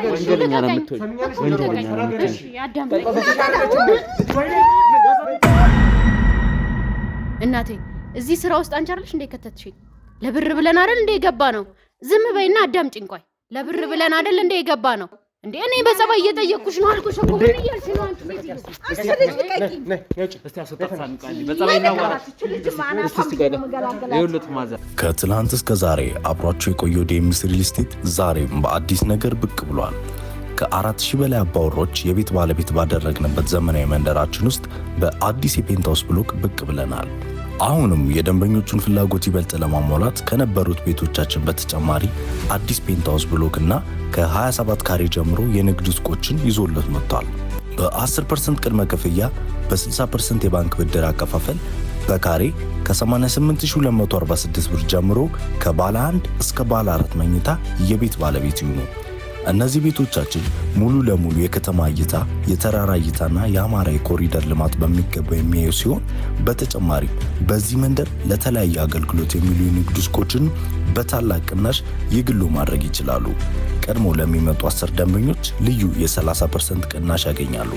ወንጀለኛ ነው የምትሆኝ ወንጀለኛ ነው የምትሆኝ እናቴ እዚህ ስራ ውስጥ አንቺ አይደልሽ እንደ ከተትሽኝ ለብር ብለን አይደል እንደ የገባ ነው ዝም በይና አዳምጪኝ ቆይ ለብር ብለን አይደል እንደ የገባ ነው እንዴ እኔ በጸባይ እየጠየቅኩሽ ነው አልኩሽ እኮ ምን እያልሽ ነው አንቺ እስቲ አስወጣታን ቃል በጸባይና ወራሽ እስቲ ጋር ይኸውልህ ማዘር ከትላንት እስከ ዛሬ አብሯቸው የቆየው ዴምስ ሪል ስቴት ዛሬም በአዲስ ነገር ብቅ ብሏል። ከ4000 በላይ አባወሮች የቤት ባለቤት ባደረግንበት ዘመናዊ መንደራችን ውስጥ በአዲስ የፔንታውስ ብሎክ ብቅ ብለናል። አሁንም የደንበኞቹን ፍላጎት ይበልጥ ለማሟላት ከነበሩት ቤቶቻችን በተጨማሪ አዲስ ፔንታውስ ብሎክ እና ከ27 ካሬ ጀምሮ የንግድ ሱቆችን ይዞለት መጥቷል። በ10% ቅድመ ክፍያ በ60% የባንክ ብድር አከፋፈል በካሬ ከ88246 ብር ጀምሮ ከባለ 1 እስከ ባለ 4 መኝታ የቤት ባለቤት ይሁኑ። እነዚህ ቤቶቻችን ሙሉ ለሙሉ የከተማ እይታ፣ የተራራ እይታና የአማራ የኮሪደር ልማት በሚገባ የሚያዩ ሲሆን በተጨማሪ በዚህ መንደር ለተለያየ አገልግሎት የሚሉ የንግድ ሱቆችን በታላቅ ቅናሽ የግሉ ማድረግ ይችላሉ። ቀድሞ ለሚመጡ 10 ደንበኞች ልዩ የ30% ቅናሽ ያገኛሉ።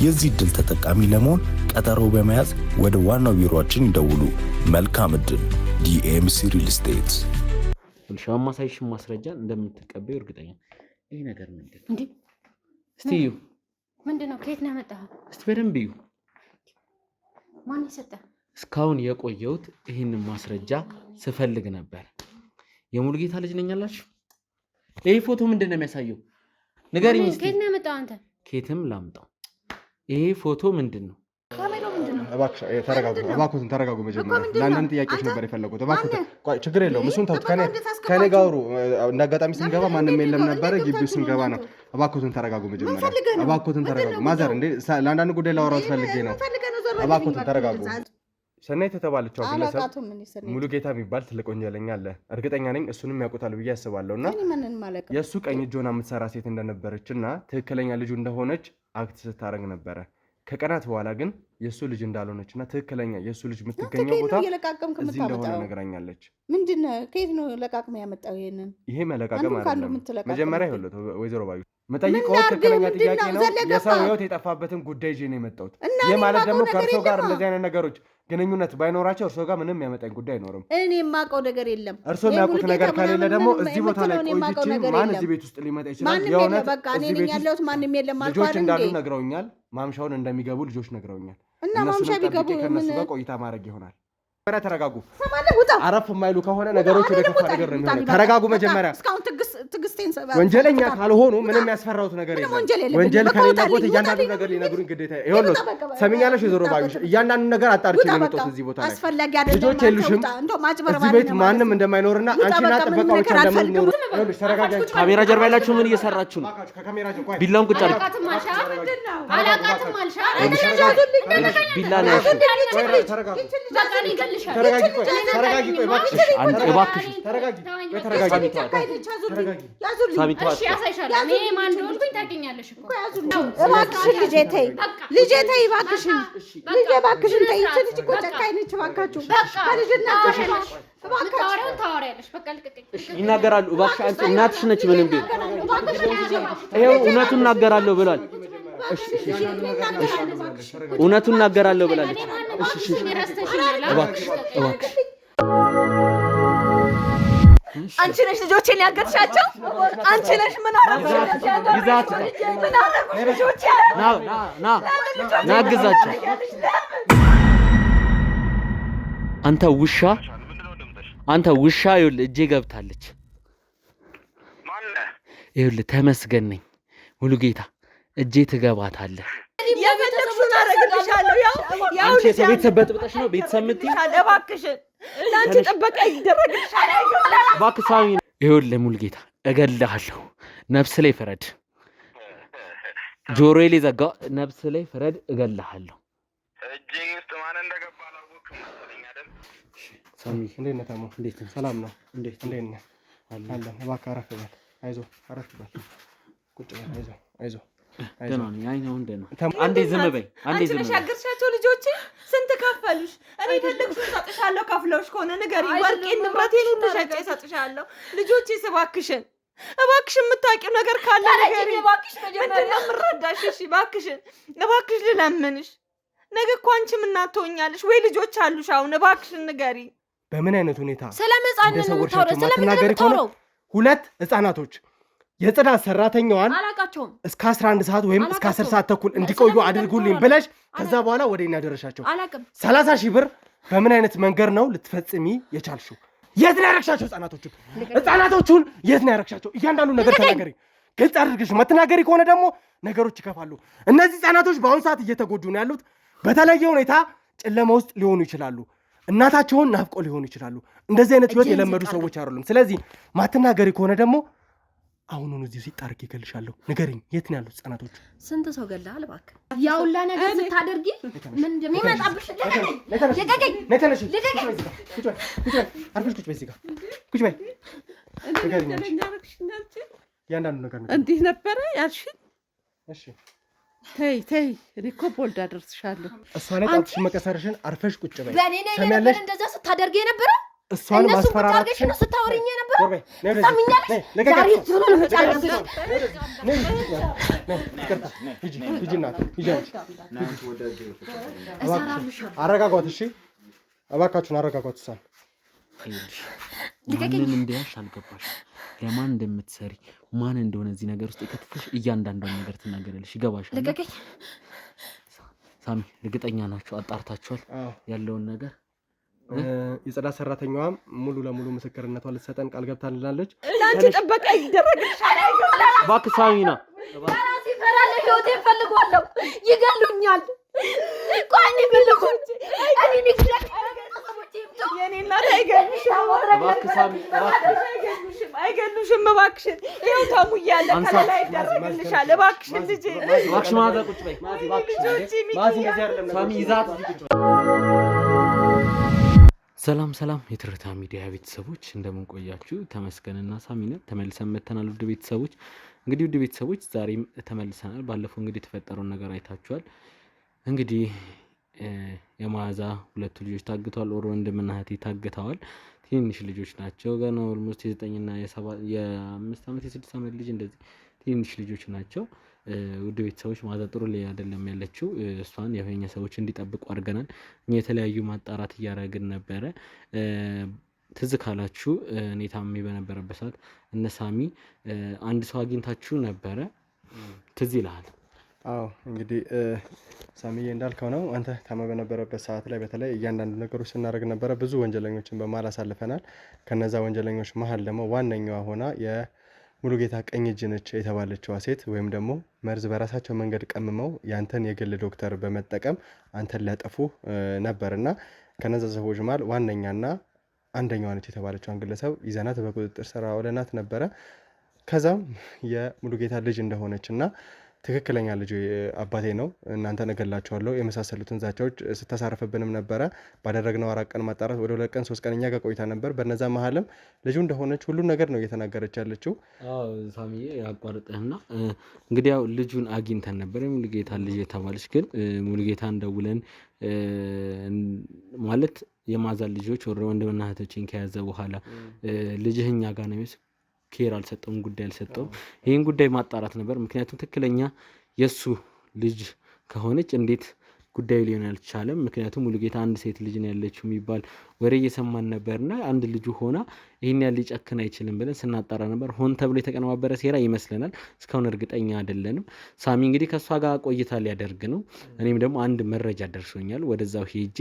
የዚህ ዕድል ተጠቃሚ ለመሆን ቀጠሮ በመያዝ ወደ ዋናው ቢሮአችን ይደውሉ። መልካም ዕድል። ዲኤምሲ ሪል ስቴት። ልሻማ ሳይሽ ማስረጃ እንደምትቀበዩ እርግጠኛ ይሄ ነገር ምንድነው እንዴ? እስቲ እዩ ምንድነው? ከየት ነው ያመጣኸው? እስቲ በደንብ እዩ። ማን ይሰጣ? እስካሁን የቆየሁት ይሄንን ማስረጃ ስፈልግ ነበር። የሙሉጌታ ልጅ ነኝ አላችሁ? ይሄ ፎቶ ምንድነው የሚያሳየው? ንገሪኝ እስቲ። ከየት ነው ያመጣው አንተ? ከየትም ላምጣው። ይሄ ፎቶ ምንድነው? ካሜራው ምንድነው? እባክሽ ተረጋጉ። መጀመሪያ ለአንዳንድ ጥያቄዎች ነበር የፈለጉት። እባክህ ቆይ፣ ችግር የለውም እሱን ተውት። ከኔ ጋር አውሩ። እንደ አጋጣሚ ስንገባ ማንም የለም ነበር፣ ግቢው ስንገባ ነው። እባክዎትን ተረጋጉ። መጀመሪያ እባክዎትን ተረጋጉ። ማዘር እንዴ ለአንዳንድ ጉዳይ ላወራዎት ፈልጌ ነው። እባክዎትን ተረጋጉ። ሰናይት የተባለችው ግለሰብ ሙሉጌታ የሚባል ትልቅ ወንጀለኛ አለ። እርግጠኛ ነኝ እሱንም ያውቁታል ብዬ አስባለሁና የእሱ ቀኝ እጅ ሆና የምትሰራ ሴት እንደነበረችና ትክክለኛ ልጁ እንደሆነች አክት ስታረግ ነበረ። ከቀናት በኋላ ግን የሱ ልጅ እንዳልሆነችና ትክክለኛ የሱ ልጅ የምትገኘው ቦታ እዚህ እንደሆነ ነግራኛለች። ምንድነው? ከየት ነው ለቃቅም ያመጣው? ይሄ መለቃቀም አይደለም። መጀመሪያ ይኸውልህ ወይዘሮ ባዩ መጠይቀው ትክክለኛ ጥያቄ ነው። የሰው ሕይወት የጠፋበትን ጉዳይ ይዤ ነው የመጣሁት። ይሄ ማለት ደግሞ ከእርሶ ጋር እንደዚህ አይነት ነገሮች ግንኙነት ባይኖራቸው እርሶ ጋር ምንም ያመጣኝ ጉዳይ አይኖርም። እኔ የማውቀው ነገር የለም። እርሶ የሚያውቁት ነገር ከሌለ ደግሞ እዚህ ቦታ ላይ ቆይቼ ማን እዚህ ቤት ውስጥ ሊመጣ ይችላል? የሆነ በቃ እኔ ነኝ ያለሁት፣ ማንም የለም ማለት ልጆች እንዳሉ ነግረውኛል። ማምሻውን እንደሚገቡ ልጆች ነግረውኛል። እና ማምሻ ቢገቡ ከነሱ ጋር ቆይታ ማድረግ ይሆናል። ተረጋጉ። አረፍ የማይሉ ከሆነ ነገሮች ወደ ከፋ ነገር ነው የሚሆነው። ተረጋጉ። መጀመሪያ እስካሁን ትዕግስቴን ወንጀለኛ ካልሆኑ ምንም ያስፈራውት ነገር የለም። ወንጀል ከሌለበት እያንዳንዱ ነገር ሊነግሩኝ ግዴታ ይኸውልህ። ሰሚኛለሽ የዞሮ ባዩሽ እያንዳንዱ ነገር አጣርቼ ነው የመጣሁት እዚህ ቦታ ላይ። አስፈላጊ አይደለም። ልጆች የሉሽም እዚህ ቤት ማንም እንደማይኖርና አንቺና ጥበቃው ብቻ እንደምትኖሩ። ይኸውልሽ ተረጋጊ። ካሜራ ጀርባ ያላችሁ ምን እየሰራችሁ ነው? ቢላውን ቁጭ አድርጉ። አላቃትም አልሻ ቢላ ነው ተረጋጊ። ተረጋጊ። ቆይ እባክሽ ተረጋጊ። ልጄ ተይ እባክሽን፣ ተይ። ልጅ እኮ ጨካኝ ነች። እባካችሁ ይናገራሉ። እባክሽ አንቺ እናትሽ ነች። ምንም ቢሆን ይኸው እውነቱን እናገራለሁ ብሏል። እውነቱን እናገራለሁ ብላለች። እባክሽ አንቺ ነሽ ልጆቼን ያገድሻቸው? አንቺ ነሽ ምን አረጋግጥ? ናግዛቸው። አንተ ውሻ ይኸውልህ እጄ ገብታለች። ይኸውልህ ተመስገን ነኝ ሙሉጌታ እጄ ትገባታለህ። የፈለግሽውን አደርግልሻለሁ። ያው ቤተሰብ በጥብጠሽ ነው ቤተሰብ የምትይው? እባክሽን ለአንቺ ጥበቃ ይደረግልሻል። እባክህ ሳሚ ይኸውልህ ሙሉጌታ እገልሃለሁ። ነፍስ ላይ ፍረድ። ጆሮዬ ላይ ዘጋው። ነፍስ ላይ ፍረድ። እገልሃለሁ። እጄ ውስጥ ማን እንደገባ አላወቅም መሰለኝ አይደል? ሳሚ እንዴት ነህ? ታሞ እንዴት ነህ? ሰላም ነው? እንዴት ነህ? አለን። እባክህ አረፍ በል። አይዞህ አረፍ በል። ቁጭ በል። አይዞህ ደህና ነኝ። አይ ነው እንደ ነው። አንዴ ዝም በይ። አንዴ ዝም በይ። ያገርሻቸው ልጆቼ ስንት ከፈሉሽ? እኔ ፈለግሽውን ሰጥሻለሁ። ከፍለውሽ ከሆነ ንገሪኝ። ወርቄን ንብረቴን ሁሉ ሸጬ ሰጥሻለሁ። ልጆቼ እባክሽን እባክሽ የምታውቂው ነገር ካለ ንገሪኝ። እባክሽ ምንድን ነው የምረዳሽ? እሺ እባክሽ ልለምንሽ። ነገ እኮ አንቺም እናት ትሆኛለሽ ወይ ልጆች አሉሽ። አሁን እባክሽን ንገሪኝ። በምን አይነት ሁኔታ ስለመጻንነታው ስለምትናገሪ ነው? 2 ህፃናቶች የጽዳት ሰራተኛዋን አላቃቸውም እስከ 11 ሰዓት ወይም እስከ 10 ሰዓት ተኩል እንዲቆዩ አድርጉልኝ ብለሽ ከዛ በኋላ ወደ እኛ ደረሻቸው። አላቅም 30,000 ብር በምን አይነት መንገድ ነው ልትፈጽሚ የቻልሽው? የት ነው ያረክሻቸው? ህፃናቶቹን የት ነው ያረክሻቸው? እያንዳንዱ ነገር ተናገሪ፣ ግልጽ አድርገሽ መተናገሪ ከሆነ ደግሞ ነገሮች ይከፋሉ። እነዚህ ህፃናቶች በአሁኑ ሰዓት እየተጎዱ ነው ያሉት። በተለየ ሁኔታ ጨለማ ውስጥ ሊሆኑ ይችላሉ። እናታቸውን ናፍቆ ሊሆኑ ይችላሉ። እንደዚህ አይነት ህይወት የለመዱ ሰዎች አይደሉም። ስለዚህ ማትናገሪ ከሆነ ደግሞ አሁኑን እዚህ ሲጣርክ ይገልሻለሁ። ንገሪኝ፣ የት ነው ያሉት ህፃናቶች? ስንት ሰው ገለሃል? እባክህ ያውላ ነገር ስታደርጊ ምን እንደሚመጣብሽ ልቀቀኝ። ያንዳንዱ ነገር እንዲህ ነበረ ያልሽኝ? እሺ ተይ እኔ እኮ ቦልድ አደርስሻለሁ። እሷ ላይ ጣትሽን መቀሰርሽን አርፈሽ ቁጭ በይ። በእኔ ላይ ነበር እንደዛ ስታደርጊ የነበረ እሷን ማስፈራራትሽን ነው ስታወሪኝ የነበረ። ሰምኛለሽ? ዛሬ ዞሮ ነው መጣልሽ። አረጋጓት። እሺ እባካችሁን አረጋጓት። እሷን ማንን እንደያሽ አልገባሽ። ለማን እንደምትሰሪ ማን እንደሆነ እዚህ ነገር ውስጥ የከተተሽ እያንዳንዷን ነገር ትናገራለሽ። ይገባሻል? ልቀቀኝ። ሳሚ እርግጠኛ ናቸው አጣርታችኋል ያለውን ነገር? የጽዳት ሰራተኛዋም ሙሉ ለሙሉ ምስክርነቷን ልትሰጠን ቃል ገብታልናለች። ለአንቺ ጥበቃ ይደረግልሻል። እባክህ ሳሚና ራሴ እፈራለሁ። ህይወቴን እፈልገዋለሁ። ይገሉኛል። ቆይ ምን ልሁን? እኔ ንግድ የኔ እናት አይገሉሽም። እባክሽን ይኸው ታሙ እያለ ከለላ ይደረግልሻል። እባክሽን ልጄ እባክሽ ማዛ ቁጭ በይ። ሳሚ ይዛት ቁጭ በይ። ሰላም የትርታ ሚዲያ ቤተሰቦች እንደምን ቆያችሁ? ተመስገንና ሳሚነት ተመልሰን መተናል። ውድ ቤተሰቦች እንግዲህ ውድ ቤተሰቦች ዛሬም ተመልሰናል። ባለፈው እንግዲህ የተፈጠረውን ነገር አይታችኋል። እንግዲህ የማዛ 2 ልጆች ታግተዋል። ወንድምና እህቴ ታግተዋል። ትንሽ ልጆች ናቸው። ገና ኦልሞስት የ9 እና የ5 ዓመት የ6 ዓመት ልጅ እንደዚህ ትንሽ ልጆች ናቸው። ውድ ቤተሰቦች ማዛ ጥሩ ላይ አይደለም ያለችው። እሷን የኛ ሰዎች እንዲጠብቁ አድርገናል። እኛ የተለያዩ ማጣራት እያደረግን ነበረ። ትዝ ካላችሁ እኔ ታሜ በነበረበት ሰዓት እነ ሳሚ አንድ ሰው አግኝታችሁ ነበረ። ትዝ ይልሃል? አዎ እንግዲህ ሳሚዬ እንዳልከው ነው። አንተ ታመ በነበረበት ሰዓት ላይ በተለይ እያንዳንዱ ነገሮች ስናደርግ ነበረ። ብዙ ወንጀለኞችን በመሀል አሳልፈናል። ከነዛ ወንጀለኞች መሀል ደግሞ ዋነኛዋ ሆና የሙሉጌታ ቀኝ እጅ ነች የተባለችዋ ሴት ወይም ደግሞ መርዝ በራሳቸው መንገድ ቀምመው ያንተን የግል ዶክተር በመጠቀም አንተን ሊያጠፉ ነበርና ከነዛ ሰዎች መሀል ዋነኛና አንደኛዋ ነች የተባለችዋን ግለሰብ ይዘናት በቁጥጥር ስር አውለናት ነበረ። ከዛም የሙሉጌታ ልጅ እንደሆነችና ትክክለኛ ልጅ አባቴ ነው እናንተን እገላችኋለሁ የመሳሰሉትን ዛቻዎች ስታሳርፍብንም ነበረ። ባደረግነው 4 ቀን ማጣራት ወደ 2 ቀን 3 ቀን እኛ ጋር ቆይታ ነበር። በነዛ መሀልም ልጁ እንደሆነች ሁሉ ነገር ነው እየተናገረች ያለችው። ሳሚዬ ያቋርጥህና እንግዲህ ያው ልጁን አግኝተን ነበር። የሙሉጌታ ልጅ የተባለች ግን ሙሉጌታን ደውለን ማለት የማዛን ልጆች ወንድምና እህቶችን ከያዘ በኋላ ልጅህ እኛ ጋር ነው ኬር አልሰጠውም፣ ጉዳይ አልሰጠውም። ይህን ጉዳይ ማጣራት ነበር። ምክንያቱም ትክክለኛ የእሱ ልጅ ከሆነች እንዴት ጉዳዩ ሊሆን አልቻለም? ምክንያቱም ሙሉጌታ አንድ ሴት ልጅ ነው ያለችው የሚባል ወሬ እየሰማን ነበርና አንድ ልጁ ሆና ይህን ያህል ሊጨክን አይችልም ብለን ስናጣራ ነበር። ሆን ተብሎ የተቀነባበረ ሴራ ይመስለናል። እስካሁን እርግጠኛ አይደለንም። ሳሚ እንግዲህ ከእሷ ጋር ቆይታ ሊያደርግ ነው። እኔም ደግሞ አንድ መረጃ ደርሶኛል። ወደዛው ሄጄ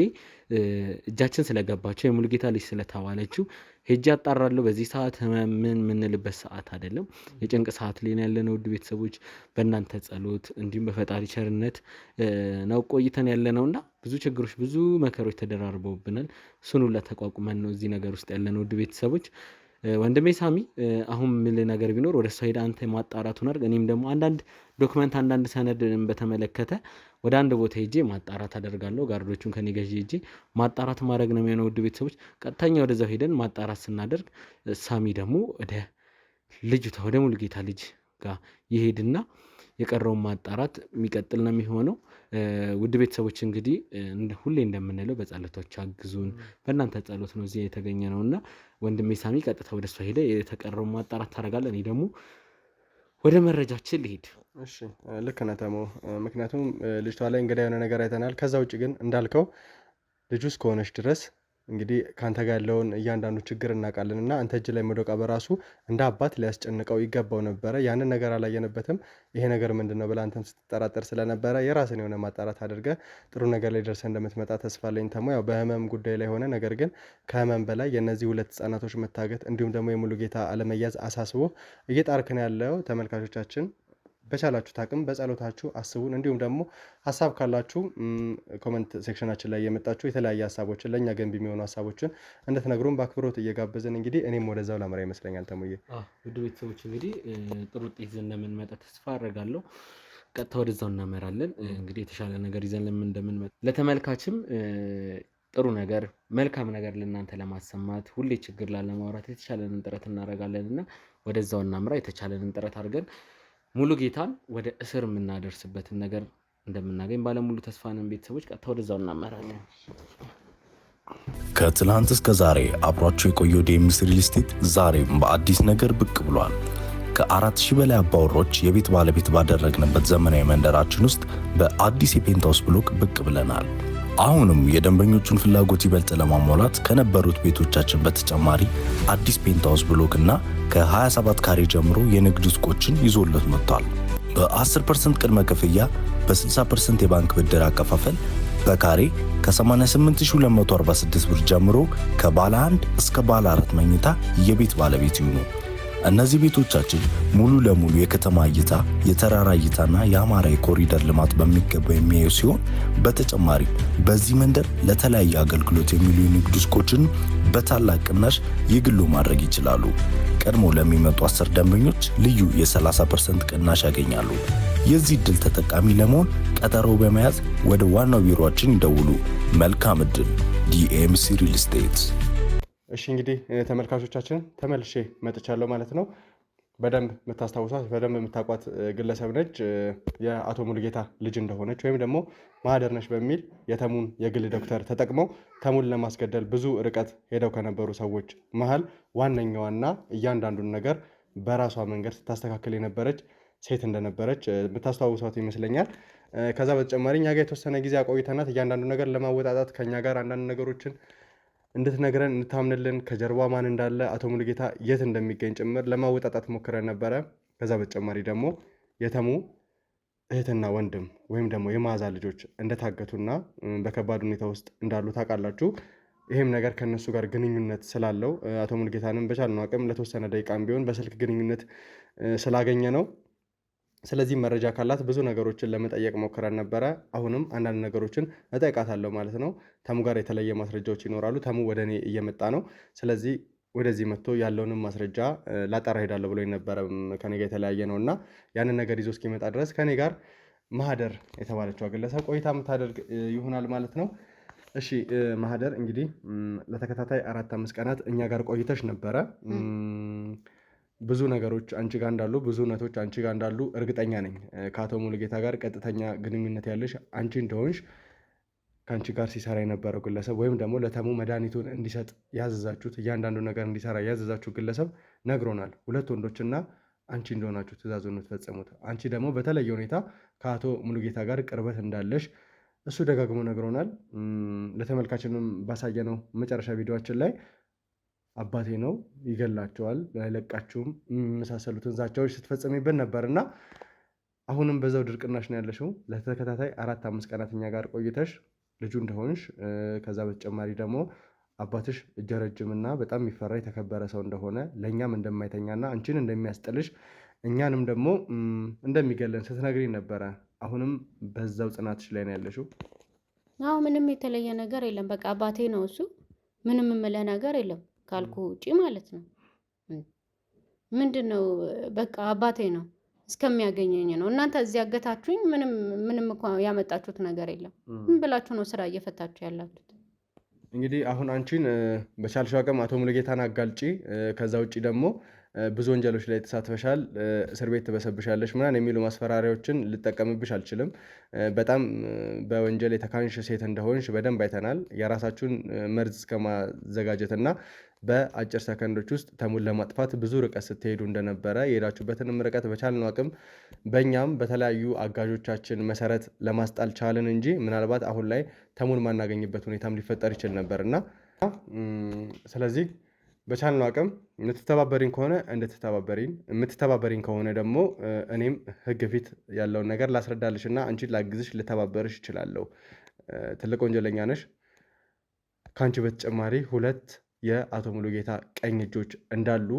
እጃችን ስለገባቸው የሙሉጌታ ልጅ ስለተባለችው ሄጄ አጣራለሁ። በዚህ ሰዓት ምን የምንልበት ሰዓት አይደለም፣ የጭንቅ ሰዓት ላይ ያለነው ውድ ቤተሰቦች። በእናንተ ጸሎት እንዲሁም በፈጣሪ ቸርነት ነው ቆይተን ያለነውና ብዙ ችግሮች ብዙ መከሮች ተደራርበውብናል። እሱን ሁላ ተቋቁመን ነው እዚህ ነገር ውስጥ ያለነው ውድ ቤተሰቦች። ወንድሜ ሳሚ አሁን ምን ነገር ቢኖር ወደ እሷ ሄዳ አንተ ማጣራቱን አድርግ። እኔም ደግሞ አንዳንድ ዶክመንት አንዳንድ ሰነድ በተመለከተ ወደ አንድ ቦታ ሄጄ ማጣራት አደርጋለሁ። ጋርዶቹን ከኔ ጋር ሄጄ ማጣራት ማድረግ ነው የሚሆነው ውድ ቤተሰቦች። ቀጥተኛ ወደዛው ሄደን ማጣራት ስናደርግ ሳሚ ደግሞ ወደ ልጅቷ ወደ ሙሉጌታ ልጅ ጋር ይሄድና የቀረውን ማጣራት የሚቀጥል ነው የሚሆነው። ውድ ቤተሰቦች እንግዲህ ሁሌ እንደምንለው በጸሎቶች አግዙን። በእናንተ ጸሎት ነው እዚህ የተገኘ ነው እና ወንድሜ ሳሚ ቀጥታ ወደ እሷ ሄደ የተቀረውን ማጣራት ታደርጋለህ። እኔ ደግሞ ወደ መረጃችን ልሄድ። እሺ ልክ ነህ ተሞ። ምክንያቱም ልጅቷ ላይ እንግዲህ የሆነ ነገር አይተናል። ከዛ ውጭ ግን እንዳልከው ልጁ እስከሆነች ድረስ እንግዲህ ከአንተ ጋር ያለውን እያንዳንዱ ችግር እናውቃለን እና አንተ እጅ ላይ መዶቃ በራሱ እንደ አባት ሊያስጨንቀው ይገባው ነበረ። ያንን ነገር አላየንበትም። ይሄ ነገር ምንድን ነው ብለህ አንተም ስትጠራጠር ስለነበረ የራስን የሆነ ማጣራት አድርገህ ጥሩ ነገር ላይ ደርሰህ እንደምትመጣ ተስፋ አለኝ ተሞ። ያው በህመም ጉዳይ ላይ ሆነ፣ ነገር ግን ከህመም በላይ የእነዚህ 2 ህጻናቶች መታገት እንዲሁም ደግሞ የሙሉጌታ አለመያዝ አሳስቦ እየጣርክ ነው ያለው። ተመልካቾቻችን በቻላችሁ ታቅም በጸሎታችሁ አስቡን። እንዲሁም ደግሞ ሀሳብ ካላችሁ ኮመንት ሴክሽናችን ላይ የመጣችሁ የተለያየ ሀሳቦችን ለእኛ ገንቢ የሚሆኑ ሀሳቦችን እንድትነግሩን በአክብሮት እየጋበዝን እንግዲህ እኔም ወደዛው ላመራ ይመስለኛል ተሙዬ። ውድ ቤተሰቦች እንግዲህ ጥሩ ውጤት ይዘን እንደምንመጣ ተስፋ አደርጋለሁ። ቀጥታ ወደዛው እናመራለን። እንግዲህ የተሻለ ነገር ይዘን እንደምንመጣ ለተመልካችም ጥሩ ነገር መልካም ነገር ለእናንተ ለማሰማት ሁሌ ችግር ላለማውራት የተቻለንን ጥረት እናደርጋለን እና ወደዛው እናምራ። የተቻለንን ጥረት አድርገን ሙሉጌታን ወደ እስር የምናደርስበትን ነገር እንደምናገኝ ባለሙሉ ተስፋ ነን። ቤተሰቦች ቀጥታ ወደዛው እናመራለን። ከትላንት እስከ ዛሬ አብሯቸው የቆየው ዲኤምሲ ሪል ስቴት ዛሬም በአዲስ ነገር ብቅ ብሏል። ከ4000 በላይ አባወሮች የቤት ባለቤት ባደረግንበት ዘመናዊ መንደራችን ውስጥ በአዲስ የፔንታውስ ብሎክ ብቅ ብለናል። አሁንም የደንበኞቹን ፍላጎት ይበልጥ ለማሟላት ከነበሩት ቤቶቻችን በተጨማሪ አዲስ ፔንታውስ ብሎክ እና ከ27 ካሬ ጀምሮ የንግድ ሱቆችን ይዞለት መጥቷል። በ10% ቅድመ ክፍያ በ60% የባንክ ብድር አከፋፈል በካሬ ከ88246 ብር ጀምሮ ከባለ 1 እስከ ባለ 4 መኝታ የቤት ባለቤት ይሁኑ። እነዚህ ቤቶቻችን ሙሉ ለሙሉ የከተማ እይታ፣ የተራራ እይታና የአማራ የኮሪደር ልማት በሚገባ የሚያዩ ሲሆን በተጨማሪ በዚህ መንደር ለተለያየ አገልግሎት የሚውሉ የንግድ ሱቆችን በታላቅ ቅናሽ የግሉ ማድረግ ይችላሉ። ቀድሞ ለሚመጡ 10 ደንበኞች ልዩ የ30% ቅናሽ ያገኛሉ። የዚህ ዕድል ተጠቃሚ ለመሆን ቀጠሮ በመያዝ ወደ ዋናው ቢሮአችን ይደውሉ። መልካም ዕድል። ዲኤምሲ ሪል ስቴት። እሺ እንግዲህ ተመልካቾቻችን ተመልሼ መጥቻለሁ ማለት ነው። በደንብ የምታስታውሷት በደንብ የምታውቋት ግለሰብ ነች። የአቶ ሙሉጌታ ልጅ እንደሆነች ወይም ደግሞ ማህደር ነች በሚል የተሙን የግል ዶክተር ተጠቅመው ተሙን ለማስገደል ብዙ ርቀት ሄደው ከነበሩ ሰዎች መሀል ዋነኛዋና እያንዳንዱን ነገር በራሷ መንገድ ስታስተካከል የነበረች ሴት እንደነበረች የምታስተዋውሷት ይመስለኛል። ከዛ በተጨማሪ እኛ ጋር የተወሰነ ጊዜ አቆይተናት እያንዳንዱ ነገር ለማወጣጣት ከኛ ጋር አንዳንድ ነገሮችን እንድትነግረን እንድታምንልን ከጀርባ ማን እንዳለ አቶ ሙሉጌታ የት እንደሚገኝ ጭምር ለማወጣጣት ሞክረን ነበረ። ከዛ በተጨማሪ ደግሞ የተሙ እህትና ወንድም ወይም ደግሞ የመዓዛ ልጆች እንደታገቱና በከባድ ሁኔታ ውስጥ እንዳሉ ታውቃላችሁ። ይህም ነገር ከእነሱ ጋር ግንኙነት ስላለው አቶ ሙሉጌታንም በቻልነው አቅም ለተወሰነ ደቂቃም ቢሆን በስልክ ግንኙነት ስላገኘ ነው። ስለዚህ መረጃ ካላት ብዙ ነገሮችን ለመጠየቅ ሞክረን ነበረ። አሁንም አንዳንድ ነገሮችን እጠይቃታለሁ ማለት ነው። ተሙ ጋር የተለየ ማስረጃዎች ይኖራሉ። ተሙ ወደ እኔ እየመጣ ነው። ስለዚህ ወደዚህ መጥቶ ያለውንም ማስረጃ ላጣራ ሄዳለሁ ብሎ ነበረ። ከኔ ጋር የተለያየ ነው እና ያንን ነገር ይዞ እስኪመጣ ድረስ ከኔ ጋር ማህደር የተባለችው ግለሰብ ቆይታ የምታደርግ ይሆናል ማለት ነው። እሺ ማህደር እንግዲህ ለተከታታይ 4-5 ቀናት እኛ ጋር ቆይተሽ ነበረ። ብዙ ነገሮች አንቺ ጋር እንዳሉ ብዙ እውነቶች አንቺ ጋር እንዳሉ እርግጠኛ ነኝ። ከአቶ ሙሉጌታ ጋር ቀጥተኛ ግንኙነት ያለሽ አንቺ እንደሆንሽ ከአንቺ ጋር ሲሰራ የነበረው ግለሰብ ወይም ደግሞ ለተሙ መድኃኒቱን እንዲሰጥ ያዘዛችሁት እያንዳንዱ ነገር እንዲሰራ ያዘዛችሁ ግለሰብ ነግሮናል። 2 ወንዶችና አንቺ እንደሆናችሁ ትእዛዙን የምትፈጽሙት። አንቺ ደግሞ በተለየ ሁኔታ ከአቶ ሙሉጌታ ጋር ቅርበት እንዳለሽ እሱ ደጋግሞ ነግሮናል። ለተመልካችንም ባሳየነው መጨረሻ ቪዲዮችን ላይ አባቴ ነው ይገላቸዋል፣ አይለቃችሁም የመሳሰሉትን ዛቻዎች ስትፈጽሚብን ነበር እና አሁንም በዛው ድርቅናሽ ነው ያለሽው። ለተከታታይ 4-5 ቀናት እኛ ጋር ቆይተሽ ልጁ እንደሆንሽ ከዛ በተጨማሪ ደግሞ አባትሽ እጀ ረጅምና በጣም የሚፈራ የተከበረ ሰው እንደሆነ ለእኛም እንደማይተኛና አንቺን እንደሚያስጥልሽ እኛንም ደግሞ እንደሚገለን ስትነግሪ ነበረ። አሁንም በዛው ጽናትሽ ላይ ነው ያለሽው? አዎ ምንም የተለየ ነገር የለም። በቃ አባቴ ነው እሱ። ምንም የምልህ ነገር የለም ካልኩ ውጪ ማለት ነው። ምንድን ነው በቃ አባቴ ነው እስከሚያገኘኝ ነው። እናንተ እዚህ ያገታችሁኝ ምንም እኮ ያመጣችሁት ነገር የለም። ምን ብላችሁ ነው ስራ እየፈታችሁ ያላችሁት? እንግዲህ አሁን አንቺን በቻልሽው አቅም አቶ ሙሉጌታን አጋልጪ። ከዛ ውጪ ደግሞ ብዙ ወንጀሎች ላይ ተሳትፈሻል፣ እስር ቤት ትበሰብሻለሽ ምናምን የሚሉ ማስፈራሪያዎችን ልጠቀምብሽ አልችልም። በጣም በወንጀል የተካንሽ ሴት እንደሆንሽ በደንብ አይተናል። የራሳችሁን መርዝ እስከማዘጋጀትና በአጭር ሰከንዶች ውስጥ ተሙን ለማጥፋት ብዙ ርቀት ስትሄዱ እንደነበረ የሄዳችሁበትንም ርቀት በቻልነው አቅም በእኛም በተለያዩ አጋዦቻችን መሰረት ለማስጣል ቻልን እንጂ ምናልባት አሁን ላይ ተሙን ማናገኝበት ሁኔታም ሊፈጠር ይችል ነበር እና ስለዚህ በቻልነው አቅም የምትተባበሪን ከሆነ እንድትተባበሪን፣ የምትተባበሪን ከሆነ ደግሞ እኔም ሕግ ፊት ያለውን ነገር ላስረዳልሽ እና አንቺን ላግዝሽ ልተባበርሽ እችላለሁ። ትልቅ ወንጀለኛ ነሽ። ከአንቺ በተጨማሪ 2 የአቶ ሙሉጌታ ቀኝ እጆች እንዳሉ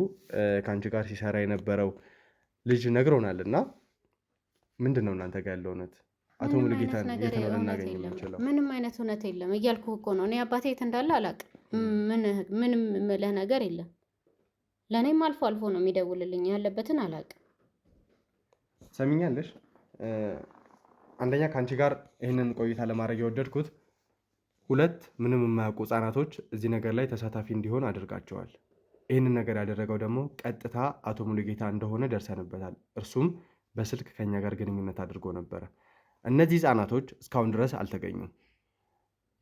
ከአንቺ ጋር ሲሰራ የነበረው ልጅ ነግሮናል እና ምንድን ነው እናንተ ጋር ያለው እውነት? አቶ ሙሉጌታ የት ነው ልናገኝ የምንችለው? ምንም አይነት እውነት የለም እያልኩህ እኮ ነው። እኔ አባቴ የት እንዳለ አላውቅም። ምንም የምልህ ነገር የለም። ለእኔም አልፎ አልፎ ነው የሚደውልልኝ፣ ያለበትን አላውቅም። ሰሚኛለሽ? አንደኛ ከአንቺ ጋር ይህንን ቆይታ ለማድረግ የወደድኩት 2 ምንም የማያውቁ ህጻናቶች እዚህ ነገር ላይ ተሳታፊ እንዲሆን አድርጋቸዋል። ይህንን ነገር ያደረገው ደግሞ ቀጥታ አቶ ሙሉጌታ እንደሆነ ደርሰንበታል። እርሱም በስልክ ከኛ ጋር ግንኙነት አድርጎ ነበረ። እነዚህ ህጻናቶች እስካሁን ድረስ አልተገኙም።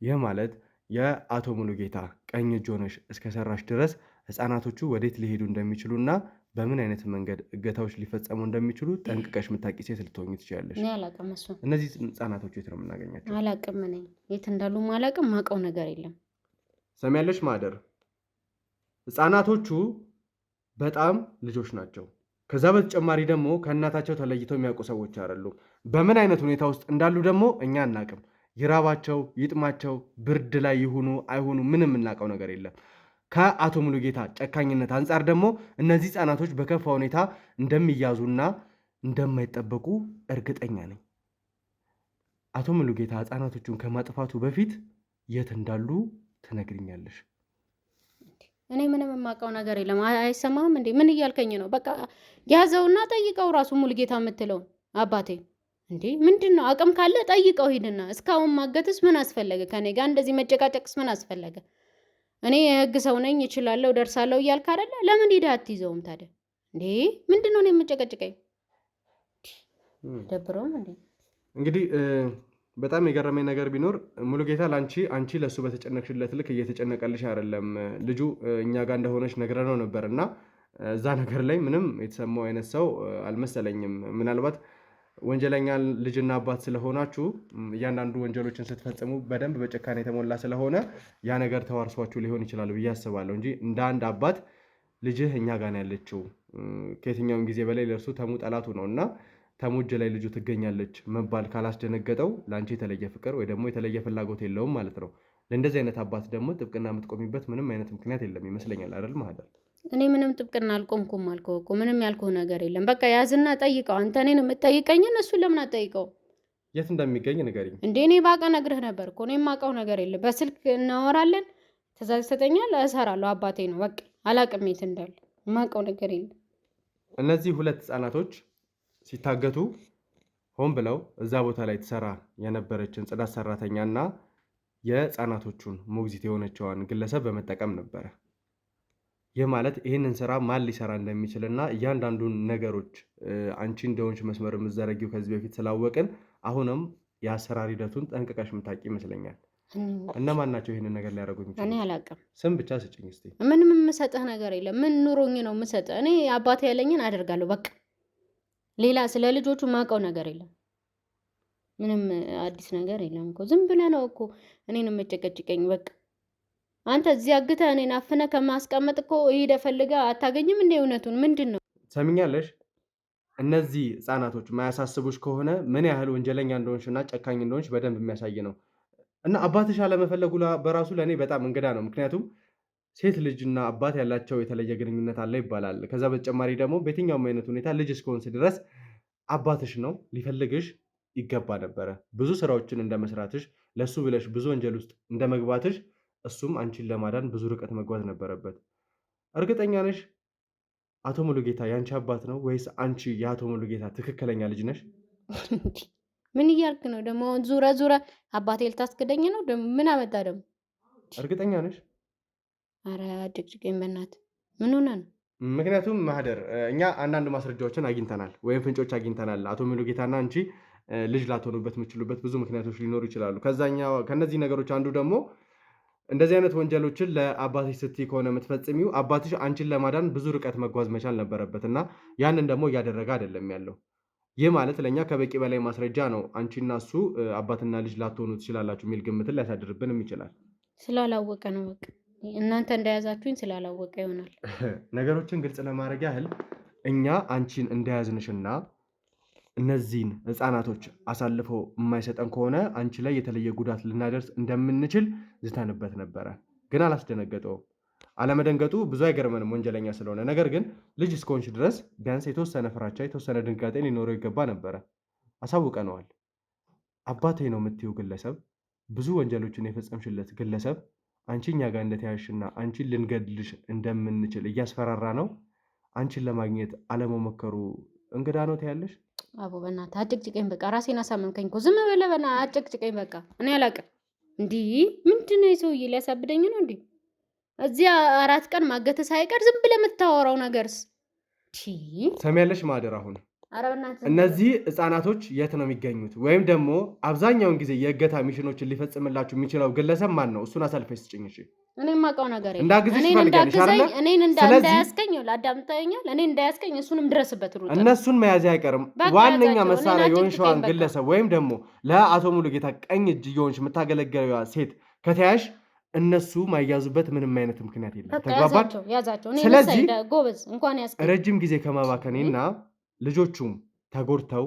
ይህ ማለት የአቶ ሙሉጌታ ቀኝ እጅ ሆነሽ እስከሰራሽ ድረስ ህጻናቶቹ ወዴት ሊሄዱ እንደሚችሉ እና በምን አይነት መንገድ እገታዎች ሊፈጸሙ እንደሚችሉ ጠንቅቀሽ የምታውቂ ሴት ልትሆኚ ትችያለሽ። እኔ አላውቅም። እሱ እነዚህ ህጻናቶች የት ነው የምናገኛቸው? አላውቅም። እኔ የት እንዳሉ አላውቅም። ማውቀው ነገር የለም። ሰሚያለሽ ማህደር? ህጻናቶቹ በጣም ልጆች ናቸው። ከዛ በተጨማሪ ደግሞ ከእናታቸው ተለይተው የሚያውቁ ሰዎች አይደሉም። በምን አይነት ሁኔታ ውስጥ እንዳሉ ደግሞ እኛ አናውቅም። ይራባቸው፣ ይጥማቸው፣ ብርድ ላይ ይሁኑ አይሁኑ ምንም የምናውቀው ነገር የለም። ከአቶ ሙሉጌታ ጨካኝነት አንጻር ደግሞ እነዚህ ህጻናቶች በከፋ ሁኔታ እንደሚያዙና እንደማይጠበቁ እርግጠኛ ነኝ። አቶ ሙሉጌታ ህጻናቶቹን ከማጥፋቱ በፊት የት እንዳሉ ትነግሪኛለሽ? እኔ ምንም የማውቀው ነገር የለም። አይሰማህም እንዴ? ምን እያልከኝ ነው? በቃ ያዘውና ጠይቀው ራሱ ሙሉጌታ የምትለውን አባቴ እንዴ ምንድን ነው? አቅም ካለ ጠይቀው ሂድና። እስካሁን ማገትስ ምን አስፈለገ? ከኔ ጋር እንደዚህ መጨቃጨቅስ ምን አስፈለገ? እኔ የህግ ሰው ነኝ፣ እችላለሁ፣ ደርሳለሁ እያልክ አይደለ? ለምን ሂደህ አትይዘውም ታዲያ? እንዴ ምንድን ነው የምጨቀጭቀኝ? ደብረውም እንዴ እንግዲህ በጣም የገረመኝ ነገር ቢኖር ሙሉጌታ አንቺ ለሱ በተጨነቅሽለት ልክ እየተጨነቀልሽ አይደለም። ልጁ እኛ ጋር እንደሆነች ነግረነው ነበር እና እዛ ነገር ላይ ምንም የተሰማው አይነት ሰው አልመሰለኝም። ምናልባት ወንጀለኛ ልጅና አባት ስለሆናችሁ እያንዳንዱ ወንጀሎችን ስትፈጽሙ በደንብ በጭካኔ የተሞላ ስለሆነ ያ ነገር ተዋርሷችሁ ሊሆን ይችላል ብዬ አስባለሁ እንጂ እንደ አንድ አባት ልጅህ እኛ ጋር ነው ያለችው፣ ከየትኛውም ጊዜ በላይ ለእርሱ ተሙ ጠላቱ ነው እና ተሙ እጅ ላይ ልጁ ትገኛለች መባል ካላስደነገጠው ለአንቺ የተለየ ፍቅር ወይ ደግሞ የተለየ ፍላጎት የለውም ማለት ነው። ለእንደዚህ አይነት አባት ደግሞ ጥብቅና የምትቆሚበት ምንም አይነት ምክንያት የለም ይመስለኛል አይደል ማህደር? እኔ ምንም ጥብቅና አልቆምኩም አልከው እኮ። ምንም ያልኩህ ነገር የለም። በቃ ያዝና ጠይቀው። አንተ እኔን የምትጠይቀኝን እሱን ለምን አትጠይቀው? የት እንደሚገኝ ንገሪኝ። እንዴ እኔ ባውቅ እነግርህ ነበር እኮ። እኔ የማውቀው ነገር የለም። በስልክ እናወራለን፣ ትእዛዝ ይሰጠኛል፣ እሰራለሁ። አባቴ ነው በቃ። አላውቅም የት እንዳለ፣ የማውቀው ነገር የለም። እነዚህ 2 ህጻናቶች ሲታገቱ ሆን ብለው እዛ ቦታ ላይ ትሰራ የነበረችን ጽዳት ሰራተኛና የህፃናቶቹን ሞግዚት የሆነችዋን ግለሰብ በመጠቀም ነበረ። ይህ ማለት ይህንን ስራ ማን ሊሰራ እንደሚችልና እያንዳንዱን ነገሮች አንቺ እንደሆንሽ መስመር የምትዘረጊው ከዚህ በፊት ስላወቅን አሁንም የአሰራር ሂደቱን ጠንቅቀሽ የምታውቂ ይመስለኛል። እነማን ናቸው ይህንን ነገር ሊያደርጉ የሚችሉ? እኔ አላውቅም። ስም ብቻ ስጭኝ እስኪ። ምንም የምሰጥህ ነገር የለም። ምን ኑሮኝ ነው የምሰጥህ? እኔ አባቴ ያለኝን አደርጋለሁ በቃ። ሌላ ስለ ልጆቹ ማውቀው ነገር የለም። ምንም አዲስ ነገር የለም እኮ። ዝም ብለህ ነው እኮ እኔን የምጨቀጭቀኝ በቃ። አንተ እዚህ አግተህ እኔን አፍነህ ከማስቀመጥ እኮ ሄደህ ፈልገህ አታገኝም እንደ እውነቱን ምንድን ነው? ሰሚኛለሽ? እነዚህ ህጻናቶች ማያሳስቡሽ ከሆነ ምን ያህል ወንጀለኛ እንደሆንሽና ጨካኝ እንደሆንሽ በደንብ የሚያሳይ ነው። እና አባትሽ አለመፈለጉ በራሱ ለእኔ በጣም እንግዳ ነው። ምክንያቱም ሴት ልጅና አባት ያላቸው የተለየ ግንኙነት አለ ይባላል። ከዛ በተጨማሪ ደግሞ በየትኛውም አይነት ሁኔታ ልጅ እስከሆንሽ ድረስ አባትሽ ነው፣ ሊፈልግሽ ይገባ ነበረ። ብዙ ስራዎችን እንደመስራትሽ፣ ለሱ ብለሽ ብዙ ወንጀል ውስጥ እንደመግባትሽ እሱም አንቺን ለማዳን ብዙ ርቀት መጓዝ ነበረበት። እርግጠኛ ነሽ አቶ ሙሉጌታ ያንቺ አባት ነው ወይስ አንቺ የአቶ ሙሉጌታ ትክክለኛ ልጅ ነሽ? ምን እያልክ ነው ደግሞ? ዙረ ዙረ አባቴ ልታስክደኝ ነው? ምን አመጣ ደግሞ? እርግጠኛ ነሽ? አረ ጭቅጭቄን በእናትህ ምን ሆነ ነው? ምክንያቱም ማህደር እኛ አንዳንድ ማስረጃዎችን አግኝተናል ወይም ፍንጮች አግኝተናል። አቶ ሙሉጌታና አንቺ ልጅ ላትሆኑበት የምትችሉበት ብዙ ምክንያቶች ሊኖሩ ይችላሉ። ከነዚህ ነገሮች አንዱ ደግሞ እንደዚህ አይነት ወንጀሎችን ለአባትሽ ስትይ ከሆነ የምትፈጽሚው አባትሽ አንቺን ለማዳን ብዙ ርቀት መጓዝ መቻል ነበረበት እና ያንን ደግሞ እያደረገ አይደለም ያለው። ይህ ማለት ለእኛ ከበቂ በላይ ማስረጃ ነው። አንቺና እሱ አባትና ልጅ ላትሆኑ ትችላላችሁ የሚል ግምትን ሊያሳድርብንም ይችላል። ስላላወቀ ነው በቃ እናንተ እንደያዛችሁኝ ስላላወቀ ይሆናል። ነገሮችን ግልጽ ለማድረግ ያህል እኛ አንቺን እንደያዝንሽና እነዚህን ህፃናቶች አሳልፎ የማይሰጠን ከሆነ አንቺ ላይ የተለየ ጉዳት ልናደርስ እንደምንችል ዝተንበት ነበረ። ግን አላስደነገጠውም። አለመደንገጡ ብዙ አይገርመንም ወንጀለኛ ስለሆነ። ነገር ግን ልጅ እስከሆንሽ ድረስ ቢያንስ የተወሰነ ፍራቻ፣ የተወሰነ ድንጋጤ ሊኖረው ይገባ ነበረ። አሳውቀነዋል። አባቴ ነው የምትይው ግለሰብ፣ ብዙ ወንጀሎችን የፈጸምሽለት ግለሰብ አንቺ እኛ ጋር እንደተያዝሽና አንቺን ልንገድልሽ እንደምንችል እያስፈራራ ነው። አንቺን ለማግኘት አለመሞከሩ እንግዳ ነው ትያለሽ? አቦ በእናትህ አጭቅጭቀኝ በቃ። ራሴን አሳመንከኝ እኮ። ዝም ብለህ በእናትህ አጭቅጭቀኝ በቃ። እኔ አላውቅም። እንዲህ ምንድን ነው የሰውዬ ሊያሳብደኝ ነው እንዴ? እዚያ 4 ቀን ማገተ ሳይቀር ዝም ብለህ የምታወራው ነገርስ? ሰሚያለሽ ማህደር፣ አሁን እነዚህ ህፃናቶች የት ነው የሚገኙት? ወይም ደግሞ አብዛኛውን ጊዜ የእገታ ሚሽኖችን ሊፈጽምላችሁ የሚችለው ግለሰብ ማን ነው? እሱን አሳልፈሽ ስጭኝ። እሺ እኔ የማውቀው ነገር የለም። እንዳግዝሽ ፈልጋለሽ አይደል? እኔን እንዳያስቀኝ አዳምጠኛል። እኔ እንዳያስቀኝ እሱንም ድረስበት ሩጥ። እነሱን መያዝ አይቀርም። ዋነኛ መሳሪያ የሆንሽዋን ግለሰብ ወይም ደግሞ ለአቶ ሙሉጌታ ቀኝ እጅ የሆንሽ የምታገለግለዋ ሴት ከተያሽ እነሱ ማያዙበት ምንም አይነት ምክንያት የለም። ተግባባን? ያዛቸው። ስለዚህ ጎበዝ እንኳን ያስቀኝ ረጅም ጊዜ ከማባከኔና ልጆቹም ተጎድተው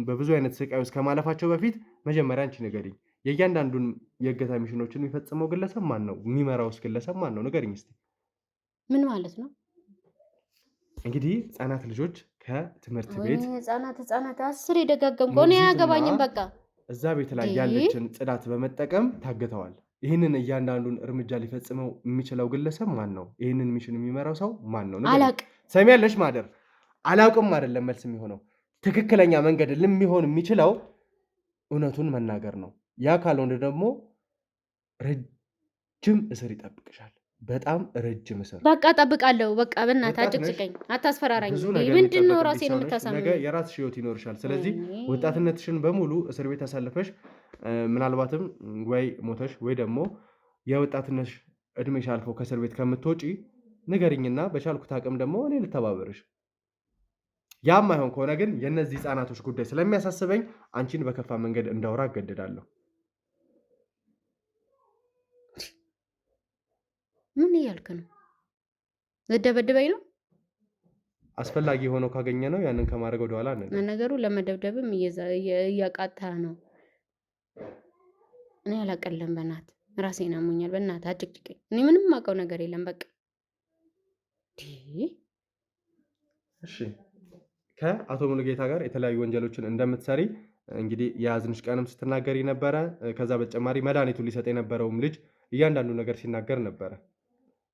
በብዙ አይነት ስቃይ ውስጥ ከማለፋቸው በፊት መጀመሪያ አንቺ ንገሪኝ፣ የእያንዳንዱን የእገታ ሚሽኖችን የሚፈጽመው ግለሰብ ማን ነው? የሚመራውስ ግለሰብ ማን ነው? ንገሪኝ እስኪ። ምን ማለት ነው? እንግዲህ ህጻናት ልጆች ከትምህርት ቤት ህጻናት 10 የደጋገምኩ እኔ አያገባኝም። በቃ እዛ ቤት ላይ ያለችን ጽዳት በመጠቀም ታግተዋል። ይህንን እያንዳንዱን እርምጃ ሊፈጽመው የሚችለው ግለሰብ ማን ነው? ይህንን ሚሽን የሚመራው ሰው ማን ነው? አላውቅም። ሰሚያለሽ ማህደር? አላውቅም አይደለም መልስ የሚሆነው። ትክክለኛ መንገድ ልሚሆን የሚችለው እውነቱን መናገር ነው። ያ ካልሆነ ደግሞ ረጅም እስር ይጠብቅሻል። በጣም ረጅም እስር። በቃ ጠብቃለሁ። በቃ በእናትህ አጭቅጭቀኝ፣ አታስፈራራኝ። ምንድን ነው ራሴን የምታሳምነው? ነገ የራስሽ ህይወት ይኖርሻል። ስለዚህ ወጣትነትሽን በሙሉ እስር ቤት አሳልፈሽ ምናልባትም ወይ ሞተሽ ወይ ደግሞ የወጣትነትሽ እድሜሽ አልፎ ከእስር ቤት ከምትወጪ ንገሪኝና በቻልኩት አቅም ደግሞ እኔ ልተባበርሽ። ያም አይሆን ከሆነ ግን የእነዚህ ህፃናቶች ጉዳይ ስለሚያሳስበኝ አንቺን በከፋ መንገድ እንዳወራ እገድዳለሁ። ምን እያልክ ነው? ልደበድበኝ ነው? አስፈላጊ ሆኖ ካገኘ ነው ያንን ከማድረግ ወደኋላ አንልም። ነገሩ ለመደብደብም እያቃታ ነው። እኔ አላቀለም። በእናትህ ራሴን አሞኛል። በእናትህ አጭቅጭቀኝ። እኔ ምንም የማውቀው ነገር የለም። በቃ እሺ። ከአቶ ሙሉጌታ ጋር የተለያዩ ወንጀሎችን እንደምትሰሪ እንግዲህ የያዝንሽ ቀንም ስትናገሪ ነበረ። ከዛ በተጨማሪ መድኃኒቱን ሊሰጥ የነበረውም ልጅ እያንዳንዱ ነገር ሲናገር ነበረ።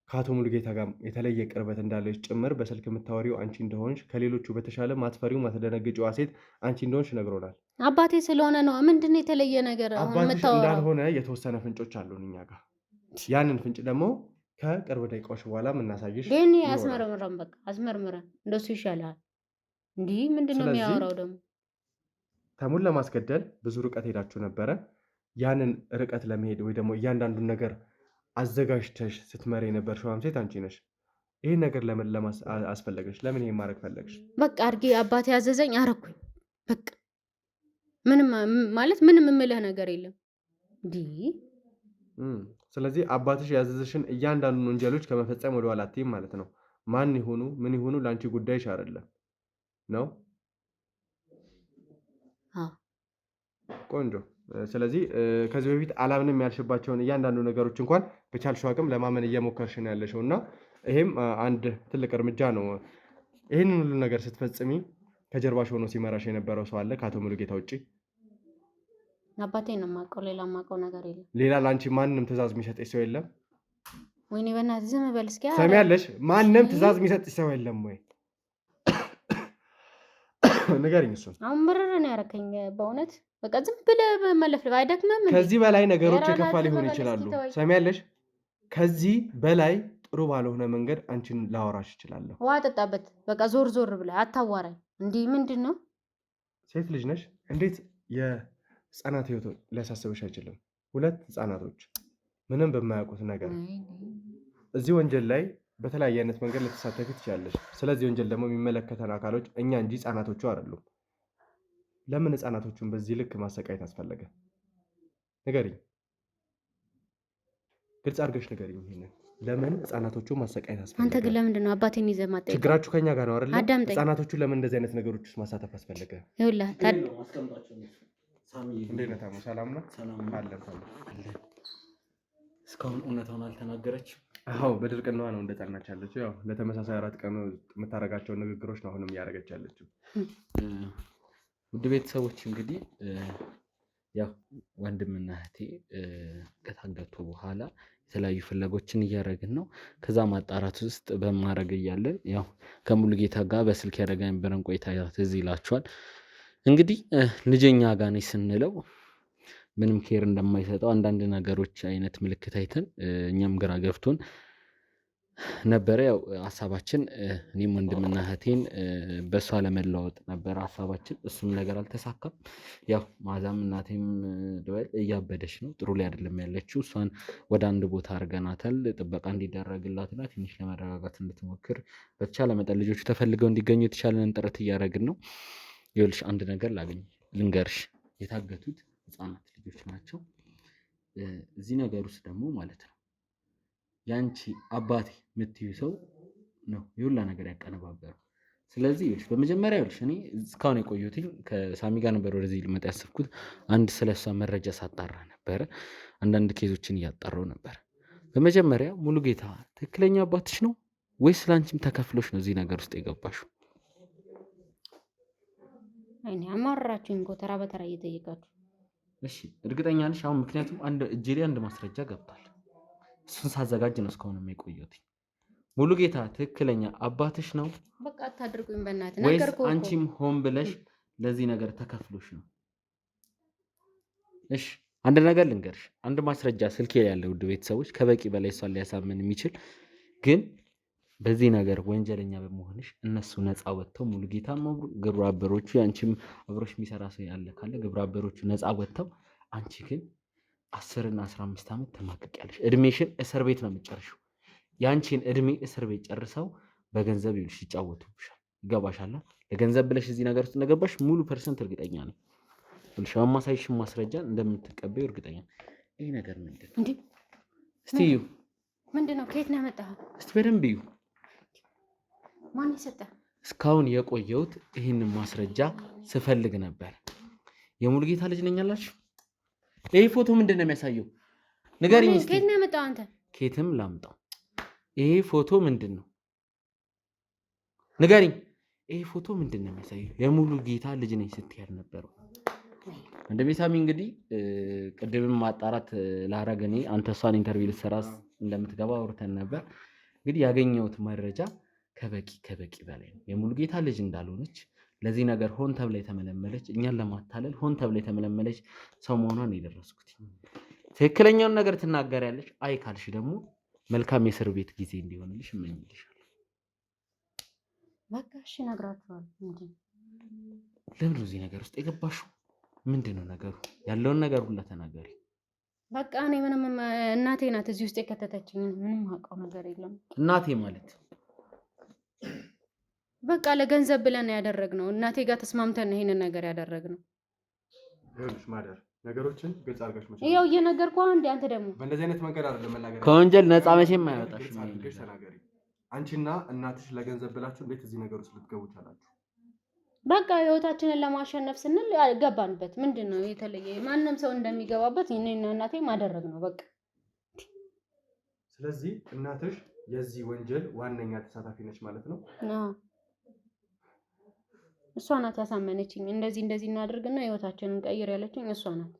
ከአቶ ሙሉጌታ ጋር የተለየ ቅርበት እንዳለች ጭምር በስልክ የምታወሪው አንቺ እንደሆንሽ፣ ከሌሎቹ በተሻለ ማትፈሪው ማትደነግጪዋ ሴት አንቺ እንደሆንሽ ነግሮናል። አባቴ ስለሆነ ነው። ምንድን ነው የተለየ ነገር? አባትሽ እንዳልሆነ የተወሰነ ፍንጮች አሉን እኛ ጋር። ያንን ፍንጭ ደግሞ ከቅርብ ደቂቃዎች በኋላ የምናሳይሽ። ግን አስመርምረን፣ በቃ አስመርምረን፣ እንደሱ ይሻላል። እንዲህ ምንድን ነው የሚያወራው ደግሞ? ተሙን ለማስገደል ብዙ ርቀት ሄዳችሁ ነበረ። ያንን ርቀት ለመሄድ ወይ ደግሞ እያንዳንዱን ነገር አዘጋጅተሽ ስትመሪ የነበርሽው ሴት አንቺ ነሽ። ይህን ነገር ለምን አስፈለገሽ? ለምን ይሄን ማድረግ ፈለግሽ? በቃ አድርጌ አባቴ ያዘዘኝ አረኩኝ። በቃ ምንም ማለት ምንም የምልህ ነገር የለም። ስለዚህ አባትሽ ያዘዘሽን እያንዳንዱን ወንጀሎች ከመፈጸም ወደኋላ አትይም ማለት ነው። ማን ይሁኑ ምን ይሁኑ ለአንቺ ጉዳይሽ አይደለም ነው? ቆንጆ። ስለዚህ ከዚህ በፊት አላምንም ያልሽባቸውን እያንዳንዱ ነገሮች እንኳን በቻልሽው አቅም ለማመን እየሞከርሽ ነው ያለሽው እና ይሄም አንድ ትልቅ እርምጃ ነው። ይህንን ሁሉ ነገር ስትፈጽሚ ከጀርባሽ ሆኖ ሲመራሽ የነበረው ሰው አለ ከአቶ ሙሉጌታ ውጭ? አባቴን ነው የማውቀው፣ ሌላ የማውቀው ነገር የለም። ሌላ ለአንቺ ማንም ትእዛዝ የሚሰጥሽ ሰው የለም? ወይኔ በእናትህ ዝም በል እስኪ። ሰሚያለሽ? ማንም ትእዛዝ የሚሰጥሽ ሰው የለም ወይ? ንገሪኝ። እሱን አሁን ምርር ነው ያደረከኝ በእውነት። በቃ ዝም ብለህ መለፍለፍ አይደክምም? ከዚህ በላይ ነገሮች የከፋ ሊሆኑ ይችላሉ። ሰሚያለሽ? ከዚህ በላይ ጥሩ ባልሆነ መንገድ አንቺን ላወራሽ እችላለሁ። ውሃ ጠጣበት። በቃ ዞር ዞር ብለህ አታዋራኝ። እንዲህ ምንድን ነው? ሴት ልጅ ነሽ። እንዴት የህፃናት ህይወት ሊያሳስብሽ አይችልም? 2 ህፃናቶች ምንም በማያውቁት ነገር እዚህ ወንጀል ላይ በተለያየ አይነት መንገድ ልትሳተፊ ትችላለሽ። ስለዚህ ወንጀል ደግሞ የሚመለከተን አካሎች እኛ እንጂ ህፃናቶቹ አይደሉም። ለምን ህፃናቶቹን በዚህ ልክ ማሰቃየት አስፈለገ? ንገሪኝ፣ ግልጽ አድርገሽ ንገሪኝ። ይሄንን ለምን ህፃናቶቹ ማሰቃየት አስፈለገ? አንተ ግን ለምንድን ነው አባቴን ይዘህ ማጠየቅ? ችግራችሁ ከኛ ጋር ነው አይደል? አዳምጠኝ። ህፃናቶቹ ለምን እንደዚህ አይነት ነገሮች ውስጥ ማሳተፍ አስፈለገ? ይኸውልህ እንዴት ነህ ታሙ? ሰላም ነው? ሰላም አለን ታሙ። እስካሁን እውነታውን አልተናገረችም። አዎ በድርቅናዋ ነው እንደጸናች ያለችው። ያው ለተመሳሳይ 4 ቀን የምታደርጋቸውን ንግግሮች ነው አሁንም እያደረገች ያለችው። ውድ ቤተሰቦች እንግዲህ ያው ወንድምና እህቴ ከታገቱ በኋላ የተለያዩ ፍለጎችን እያደረግን ነው። ከዛ ማጣራት ውስጥ በማድረግ እያለን ያው ከሙሉጌታ ጋር በስልክ ያደረገ የነበረን ቆይታ ትዝ ይላችኋል። እንግዲህ ልጀኛ ጋር ነኝ ስንለው ምንም ኬር እንደማይሰጠው አንዳንድ ነገሮች አይነት ምልክት አይተን እኛም ግራ ገብቶን ነበረ። ያው ሀሳባችን እኔም ወንድምና እህቴን በእሷ ለመለዋወጥ ነበረ ሀሳባችን። እሱም ነገር አልተሳካም። ያው ማዛም እናቴም ልበል እያበደች ነው፣ ጥሩ ላይ አይደለም ያለችው። እሷን ወደ አንድ ቦታ አድርገናታል፣ ጥበቃ እንዲደረግላትና ትንሽ ለመረጋጋት እንድትሞክር በተቻለ መጠን ልጆቹ ተፈልገው እንዲገኙ የተቻለንን ጥረት እያደረግን ነው። ይኸውልሽ አንድ ነገር ልንገርሽ፣ የታገቱት ህፃናት ልጆች ናቸው። እዚህ ነገር ውስጥ ደግሞ ማለት ነው ያንቺ አባቴ የምትዩ ሰው ነው የሁላ ነገር ያቀነባበረው። ስለዚህ ይኸውልሽ በመጀመሪያ ይኸውልሽ እኔ እስካሁን የቆየሁትኝ ከሳሚ ጋር ነበር ወደዚህ ልመጣ ያሰብኩት። አንድ ስለሷ መረጃ ሳጣራ ነበረ፣ አንዳንድ ኬዞችን እያጣራው ነበር። በመጀመሪያ ሙሉጌታ ትክክለኛ አባትሽ ነው ወይስ ለአንቺም ተከፍሎሽ ነው እዚህ ነገር ውስጥ የገባሽው? አይኔ አማራችሁኝ እኮ ተራ በተራ እየጠየቃችሁ። እሺ እርግጠኛ ነሽ አሁን? ምክንያቱም እጄ ላይ አንድ ማስረጃ ገብቷል። እሱን ሳዘጋጅ ነው እስካሁን የቆየሁት። ሙሉጌታ ትክክለኛ አባትሽ ነው በቃ አታድርጉኝ በእናትህ። ወይስ ነገርኩህ እኮ አንቺም ሆን ብለሽ ለዚህ ነገር ተከፍሎሽ ነው? እሺ አንድ ነገር ልንገርሽ፣ አንድ ማስረጃ ስልኬ ላይ ያለ ውድ ቤተሰቦች ከበቂ በላይ እሷን ሊያሳምን የሚችል ግን በዚህ ነገር ወንጀለኛ በመሆንሽ እነሱ ነፃ ወጥተው ሙሉጌታ ግብረ አበሮቹ ያንቺም አብሮሽ የሚሰራ ሰው ያለ ካለ ግብረ አበሮቹ ነፃ ወጥተው አንቺ ግን 10 እና 15 ዓመት ተማቅቂያለሽ። እድሜሽን እስር ቤት ነው የምትጨርሺው። ያንቺን እድሜ እስር ቤት ጨርሰው በገንዘብ ይልሽ ይጫወቱብሻል። ይገባሻል? ለገንዘብ ብለሽ እዚህ ነገር ውስጥ እንደገባሽ ሙሉ % እርግጠኛ ነኝ። ልሽ ማሳይሽ ማስረጃ እንደምትቀበዩ እርግጠኛ ነኝ። ይሄ ነገር ምንድን ነው? እስቲ እዩ። ምንድነው? ከየት ነው ያመጣኸው? እስቲ በደንብ እዩ። ማን ይሰጣል? እስካሁን የቆየሁት ይህንን ማስረጃ ስፈልግ ነበር። የሙሉጌታ ልጅ ነኝ አላችሁ? ይሄ ፎቶ ምንድን ነው የሚያሳየው? ንገሪኝ እስቲ። ከየት ነው ያመጣው አንተ? ከየትም ላምጣው። ይሄ ፎቶ ምንድን ነው? ንገሪኝ። ይሄ ፎቶ ምንድን ነው የሚያሳየው? የሙሉጌታ ልጅ ነኝ ስትይ አልነበረው? እንደሚሳሚ እንግዲህ ቅድምም ማጣራት ላረግ እኔ አንተ እሷን ኢንተርቪው ልትሰራ እንደምትገባ አውርተን ነበር። እንግዲህ ያገኘሁት መረጃ ከበቂ በላይ ነው። የሙሉጌታ ልጅ እንዳልሆነች ለዚህ ነገር ሆን ተብላ የተመለመለች እኛን ለማታለል ሆን ተብላ የተመለመለች ሰው መሆኗን የደረስኩት። ትክክለኛውን ነገር ትናገሪያለሽ። አይ ካልሽ ደግሞ መልካም የእስር ቤት ጊዜ እንዲሆንልሽ እመኝልሻለሁ። በቃ እሺ እነግራችኋለሁ። ለምን እዚህ ነገር ውስጥ የገባሽው? ምንድነው ነገሩ? ያለውን ነገር ሁላ ተናገሪ። በቃ እኔ ምንም እናቴ ናት እዚህ ውስጥ የከተተችኝ። ምንም አውቀው ነገር የለም። እናቴ ማለት በቃ ለገንዘብ ብለን ያደረግነው እናቴ ጋር ተስማምተን ነው ይሄንን ነገር ያደረግነው። ይኸውልሽ ማደር ነገሮችን ግልጽ አድርገሽ መቼም ይኸው እየነገርኩህ አንዴ አንተ ደግሞ በእንደዚህ አይነት መንገድ አይደለም መናገር። ከወንጀል ነፃ መቼም አይወጣሽ። ግልጽ አድርገሽ ተናገሪ። አንቺና እናትሽ ለገንዘብ ብላችሁ እንዴት እዚህ ነገር ውስጥ ልትገቡ ቻላችሁ? በቃ ህይወታችንን ለማሸነፍ ስንል ገባንበት። ምንድነው የተለየ? ማንም ሰው እንደሚገባበት እኔና እናቴ ማደረግ ነው በቃ። ስለዚህ እናትሽ የዚህ ወንጀል ዋነኛ ተሳታፊ ነች ማለት ነው? አዎ እሷ ናት ያሳመነችኝ። እንደዚህ እናድርግና ህይወታችንን ቀይር ያለችኝ እሷ ናት።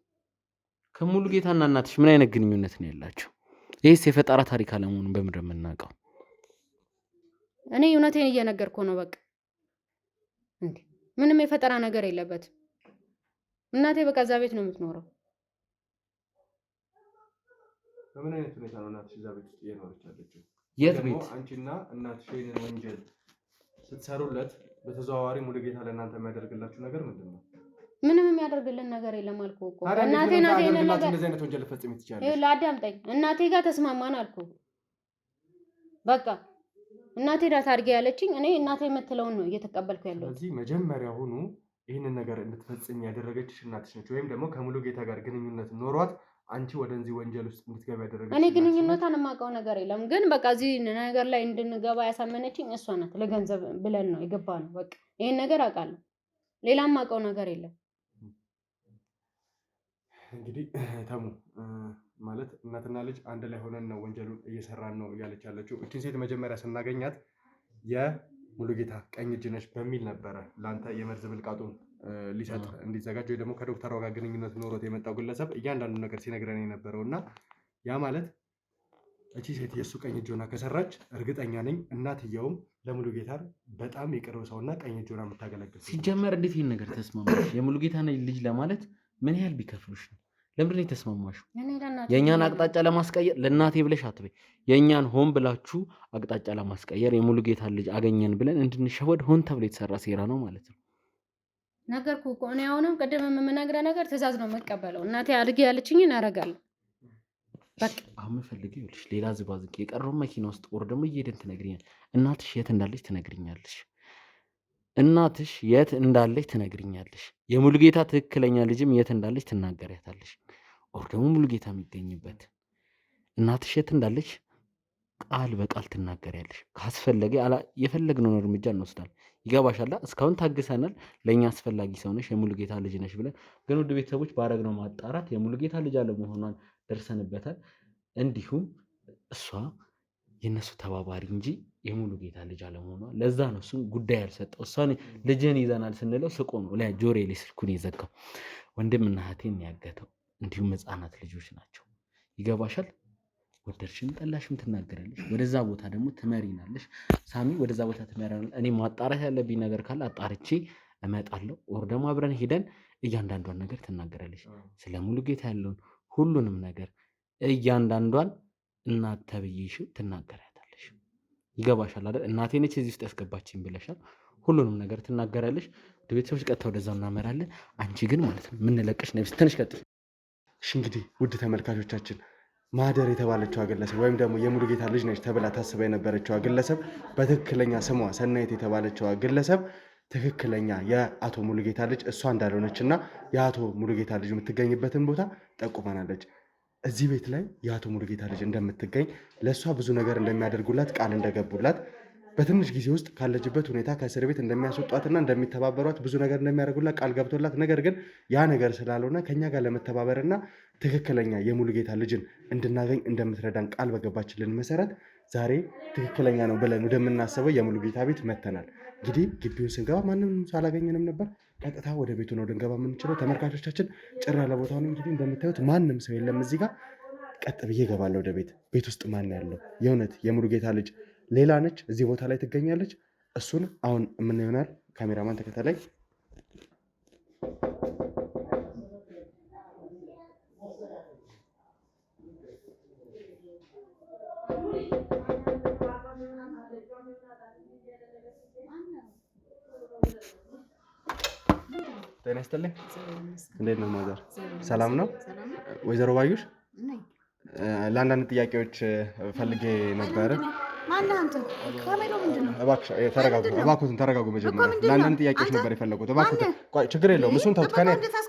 ከሙሉጌታና እናትሽ ምን አይነት ግንኙነት ነው ያላችሁ? ይሄስ የፈጠራ ታሪክ አለመሆኑን በምንድን ነው የምናውቀው? እኔ እውነቴን እየነገርኩህ ነው በቃ። እንዴ ምንም የፈጠራ ነገር የለበትም። እናቴ በቃ እዛ ቤት ነው የምትኖረው። በምን አይነት ሁኔታ ነው እናትሽ እዛ ቤት ውስጥ እየኖረች ያለችው? የት ቤት? አንቺና እናትሽ ይሄንን ወንጀል ስትሰሩለት በተዘዋዋሪ ሙሉጌታ ለእናንተ የሚያደርግላችሁ ነገር ምንድን ነው? ምንም የሚያደርግልን ነገር የለም አልኩህ እኮ። እናቴ ናት ይሄንን ነገር እንደዚህ አይነት ወንጀል ልፈጽም ትችላለሽ። ይኸውልህ አዳምጠኝ። እናቴ ጋር ተስማማን አልኩህ። በቃ እናቴ ናት አድርጌ ያለችኝ። እኔ እናቴ የምትለውን ነው እየተቀበልኩ ያለው። ስለዚህ መጀመሪያውኑ ይህንን ነገር እንድትፈጽም ያደረገችሽ እናትሽ ነች፣ ወይም ደግሞ ከሙሉጌታ ጋር ግንኙነት ኖሯት አንቺ ወደዚህ ወንጀል ውስጥ እንድትገባ ያደረገች። እኔ ግንኙነቷን የማውቀው ነገር የለም፣ ግን በቃ እዚህ ነገር ላይ እንድንገባ ያሳመነችኝ እሷ ናት። ለገንዘብ ብለን ነው የገባ ነው። በቃ ይሄን ነገር አውቃለሁ። ሌላም የማውቀው ነገር የለም። እንግዲህ ተሙ ማለት እናትና ልጅ አንድ ላይ ሆነን ነው ወንጀሉን እየሰራን ነው እያለች ያለችው። እችን ሴት መጀመሪያ ስናገኛት የሙሉጌታ ቀኝ እጅ ነች በሚል ነበረ ለአንተ የመርዝ ብልቃጡን ሊሰጥ እንዲዘጋጅ ወይ ደግሞ ከዶክተሯ ጋር ግንኙነት ኖሮት የመጣው ግለሰብ እያንዳንዱ ነገር ሲነግረን የነበረው እና ያ ማለት እቺ ሴት የእሱ ቀኝ እጅ ሆና ከሰራች እርግጠኛ ነኝ እናትየውም ለሙሉጌታ በጣም የቅርብ ሰውና ቀኝ እጅ ሆና የምታገለግል። ሲጀመር እንዴት ይህን ነገር ተስማማሽ? የሙሉጌታ ልጅ ለማለት ምን ያህል ቢከፍሉሽ ነው? ለምንድን ነው የተስማማሽው? የእኛን አቅጣጫ ለማስቀየር ለእናቴ ብለሽ አትበይ። የእኛን ሆን ብላችሁ አቅጣጫ ለማስቀየር የሙሉጌታ ልጅ አገኘን ብለን እንድንሸወድ ሆን ተብሎ የተሰራ ሴራ ነው ማለት ነው። ነገርኩህ እኮ እኔ አሁንም ቅድም የምነግርህ ነገር ትእዛዝ ነው የምቀበለው። እናቴ አድርጌ ያለችኝን አደርጋለሁ። በቃ አሁን የምፈልገው ይኸውልሽ ሌላ ዝባዝቅ የቀረውን መኪና ውስጥ ወር ደግሞ እየሄድን ትነግሪኛለሽ። እናትሽ የት እንዳለች ትነግሪኛለሽ። እናትሽ የት እንዳለች ትነግሪኛለሽ። የሙሉጌታ ትክክለኛ ልጅም የት እንዳለች ትናገሪያታለሽ። ኦር ደግሞ ሙሉጌታ የሚገኝበት እናትሽ የት እንዳለች ቃል በቃል ትናገሪያለሽ። ካስፈለገ የፈለግነውን እርምጃ እንወስዳለን። ይገባሻል? እስካሁን ታግሰናል። ለእኛ አስፈላጊ ሰው ነሽ፣ የሙሉጌታ ልጅ ነሽ ብለን ግን ውድ ቤተሰቦች ባረግነው ማጣራት የሙሉጌታ ልጅ አለመሆኗን ደርሰንበታል። እንዲሁም እሷ የነሱ ተባባሪ እንጂ የሙሉጌታ ልጅ አለመሆኗ ለዛ ነው እሱን ጉዳይ ያልሰጠው። እሷን ልጅህን ይዘናል ስንለው ስቆ ነው ላይ ጆሮዬ ላይ ስልኩን የዘጋው። ወንድምና እህቴን ያገተው እንዲሁም ህፃናት ልጆች ናቸው። ይገባሻል? ወደድሽም ጠላሽም ትናገራለሽ። ወደዛ ቦታ ደግሞ ትመሪናለሽ። ሳሚ ወደዛ ቦታ ትመሪናለሽ። እኔ ማጣራት ያለብኝ ነገር ካለ አጣርቼ እመጣለሁ። ወር ደግሞ አብረን ሄደን እያንዳንዷን ነገር ትናገራለሽ። ስለ ሙሉጌታ ያለውን ሁሉንም ነገር እያንዳንዷን እናት ተብዬሽ ትናገራታለሽ። ይገባሻል አይደል? እናቴ ነች እዚህ ውስጥ ያስገባችኝ ብለሻል። ሁሉንም ነገር ትናገራለሽ። ወደ ቤተሰቦች ቀጥታ ወደዛው እናመራለን። አንቺ ግን ማለት ነው የምንለቅሽ ነው። ትንሽ ቀጥል። እሺ እንግዲህ ውድ ተመልካቾቻችን ማህደር የተባለችው ግለሰብ ወይም ደግሞ የሙሉጌታ ልጅ ነች ተብላ ታስባ የነበረችው ግለሰብ በትክክለኛ ስሟ ሰናይት የተባለችው ግለሰብ ትክክለኛ የአቶ ሙሉጌታ ልጅ እሷ እንዳልሆነች እና የአቶ ሙሉጌታ ልጅ የምትገኝበትን ቦታ ጠቁማናለች። እዚህ ቤት ላይ የአቶ ሙሉጌታ ልጅ እንደምትገኝ ለእሷ ብዙ ነገር እንደሚያደርጉላት ቃል እንደገቡላት በትንሽ ጊዜ ውስጥ ካለችበት ሁኔታ ከእስር ቤት እንደሚያስወጧትና እንደሚተባበሯት ብዙ ነገር እንደሚያደርጉላት ቃል ገብቶላት፣ ነገር ግን ያ ነገር ስላልሆነ ከኛ ጋር ለመተባበርና ትክክለኛ የሙሉጌታ ልጅን እንድናገኝ እንደምትረዳን ቃል በገባችልን መሰረት ዛሬ ትክክለኛ ነው ብለን ወደምናስበው የሙሉጌታ ቤት መተናል። እንግዲህ ግቢውን ስንገባ ማንም ሰው አላገኘንም ነበር። ቀጥታ ወደ ቤቱ ነው ልንገባ የምንችለው። ተመልካቾቻችን ጭር ያለ ቦታ ነው። እንግዲህ እንደምታዩት ማንም ሰው የለም እዚህ ጋር። ቀጥ ብዬ እገባለሁ ወደ ቤት። ቤት ውስጥ ማን ያለው? የእውነት የሙሉጌታ ልጅ ሌላ ነች እዚህ ቦታ ላይ ትገኛለች። እሱን አሁን ምን ይሆናል? ካሜራማን ተከታታይ። ጤና ይስጥልኝ። እንዴት ነው ማዘር? ሰላም ነው? ወይዘሮ ባዩሽ ለአንዳንድ ጥያቄዎች ፈልጌ ነበረ። ማነህ አንተ? ካሜራው ምንድን ነው? እባክሽ እባክዎትን ተረጋጉ። መጀመሪያ ለአንዳንድ ጥያቄዎች ነበር የፈለጉት። እባክዎትን ቆይ፣ ችግር የለውም እሱን ተውት።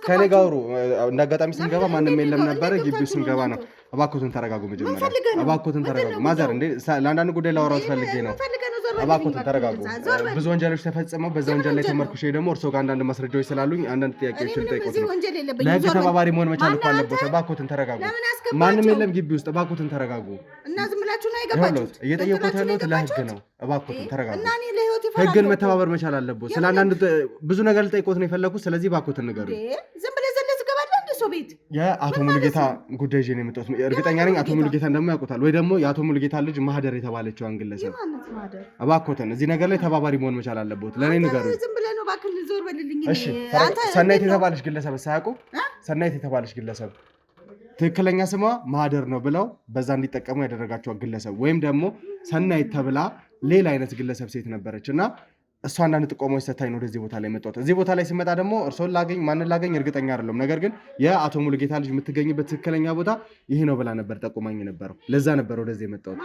ከኔ ጋር አውሩ። እንደ አጋጣሚ ስንገባ ማንም የለም ነበረ። ግቢው ስንገባ ነው። እባክዎትን ተረጋጉ። መጀመሪያ እባክዎትን ተረጋጉ። ማዘር እንዴ ለአንዳንድ ጉዳይ ላወራዎት ፈልጌ ነው። እባክዎትን ተረጋጉ። ብዙ ወንጀሎች ተፈጽመው በዛ ወንጀል ላይ ተመርኩሼ ደግሞ እርስዎ ጋር አንዳንድ ማስረጃዎች ስላሉኝ አንዳንድ ጥያቄዎች ልጠይቅዎት ነው። ለህግ ተባባሪ መሆን መቻል እኮ አለበት። እባክዎትን ተረጋጉ። ማንም የለም ግቢ ውስጥ። እባክዎትን ተረጋጉ። እና ዝም ብላችሁ ነው የገባችሁት? እየጠየቁት ያለሁት ለህግ ነው። እባክዎትን ተረጋጉ። ህግን መተባበር መቻል አለበት። ስለ አንዳንድ ብዙ ነገር ልጠይቅዎት ነው የፈለኩት። ስለዚህ እባክዎትን ንገሩኝ። ዝም ብለህ ዘለህ ትገባለህ እንደ ሰው ቤት። የአቶ ሙሉጌታ ጉዳይ ይዤ ነው የመጣሁት። እርግጠኛ ነኝ አቶ ሙሉጌታን ደግሞ ያውቁታል፣ ወይ ደግሞ የአቶ ሙሉጌታ ልጅ ማህደር የተባለችዋን ግለሰብ። እባክዎትን እዚህ ነገር ላይ ተባባሪ መሆን መቻል አለበት። ለእኔ ንገሩኝ። ዝም ብለህ ነው እባክህ፣ ዞር በልልኝ። እሺ ሰናይት የተባለች ግለሰብ ሳያውቁ? ሰናይት የተባለች ግለሰብ ትክክለኛ ስሟ ማህደር ነው ብለው በዛ እንዲጠቀሙ ያደረጋቸው ግለሰብ ወይም ደግሞ ሰናይት ተብላ ሌላ አይነት ግለሰብ ሴት ነበረች እና እሷ አንዳንድ ጥቆማዎች ሰታኝ ነው ወደዚህ ቦታ ላይ መጣሁት። እዚህ ቦታ ላይ ሲመጣ ደግሞ እርሶን ላገኝ ማንን ላገኝ እርግጠኛ አይደለም። ነገር ግን የአቶ ሙሉጌታ ልጅ የምትገኝበት ትክክለኛ ቦታ ይሄ ነው ብላ ነበር ጠቁማኝ ነበረው። ለዛ ነበር ወደዚህ የመጣሁት።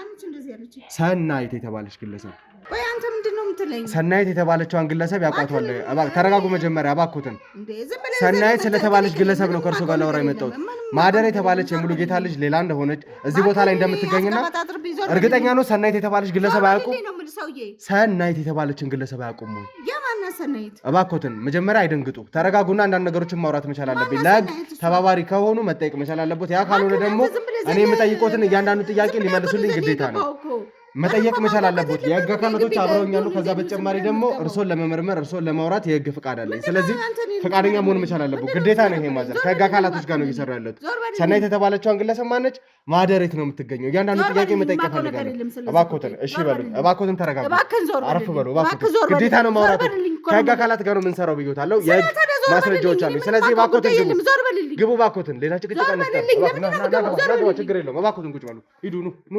ሰናይት የተባለች ግለሰብ። ቆይ አንተ ምንድነው የምትለኝ? ሰናይት የተባለችዋን ግለሰብ ያውቋታል። ተረጋጉ መጀመሪያ እባክዎትን። ሰናይት ስለተባለች ግለሰብ ነው ከእርሶ ጋር ላወራ የመጣሁት። ማህደር የተባለች የሙሉጌታ ልጅ ሌላ እንደሆነች እዚህ ቦታ ላይ እንደምትገኝና እርግጠኛ ነው። ሰናይት የተባለች ግለሰብ አያውቁም? ሰናይት የተባለችን ግለሰብ አያውቁም ወይ? የማና ሰናይት? እባክዎትን መጀመሪያ አይደንግጡ፣ ተረጋጉና አንዳንድ ነገሮችን ማውራት መቻል አለብኝ። ለህግ ተባባሪ ከሆኑ መጠየቅ መቻል አለበት። ያ ካልሆነ ደግሞ እኔ የምጠይቆትን እያንዳንዱ ጥያቄ ሊመልሱልኝ ግዴታ ነው። መጠየቅ መቻል አለበት። የህግ አካላቶች አብረውኛሉ። ከዛ በተጨማሪ ደግሞ እርሶን ለመመርመር እርሶን ለማውራት የህግ ፍቃድ አለኝ። ስለዚህ ፍቃደኛ መሆን መቻል አለበት፣ ግዴታ ነው ይሄ ማዘር። ከህግ አካላቶች ጋር ነው እየሰራ ያለሁት። ሰናይት የተባለችዋን ግለሰብ ማነች? ማህደር የት ነው የምትገኘው? እያንዳንዱ ጥያቄ መጠየቅ ፈልጋለሁ። እባክዎትን እሺ በሉኝ። እባክዎትን ተረጋጉ፣ አረፍ በሉ እባክዎትን። ግዴታ ነው ማውራት። ከህግ አካላት ጋር ነው የምንሰራው ብዬዎታለሁ። የህግ ማስረጃዎች አሉኝ። ስለዚህ እባክዎትን ግቡ፣ እባክዎትን። ሌላ ጭቅጭቅ አንስታ። ችግር የለውም። እባክዎትን ቁጭ በሉ። ሂዱ፣ ኑ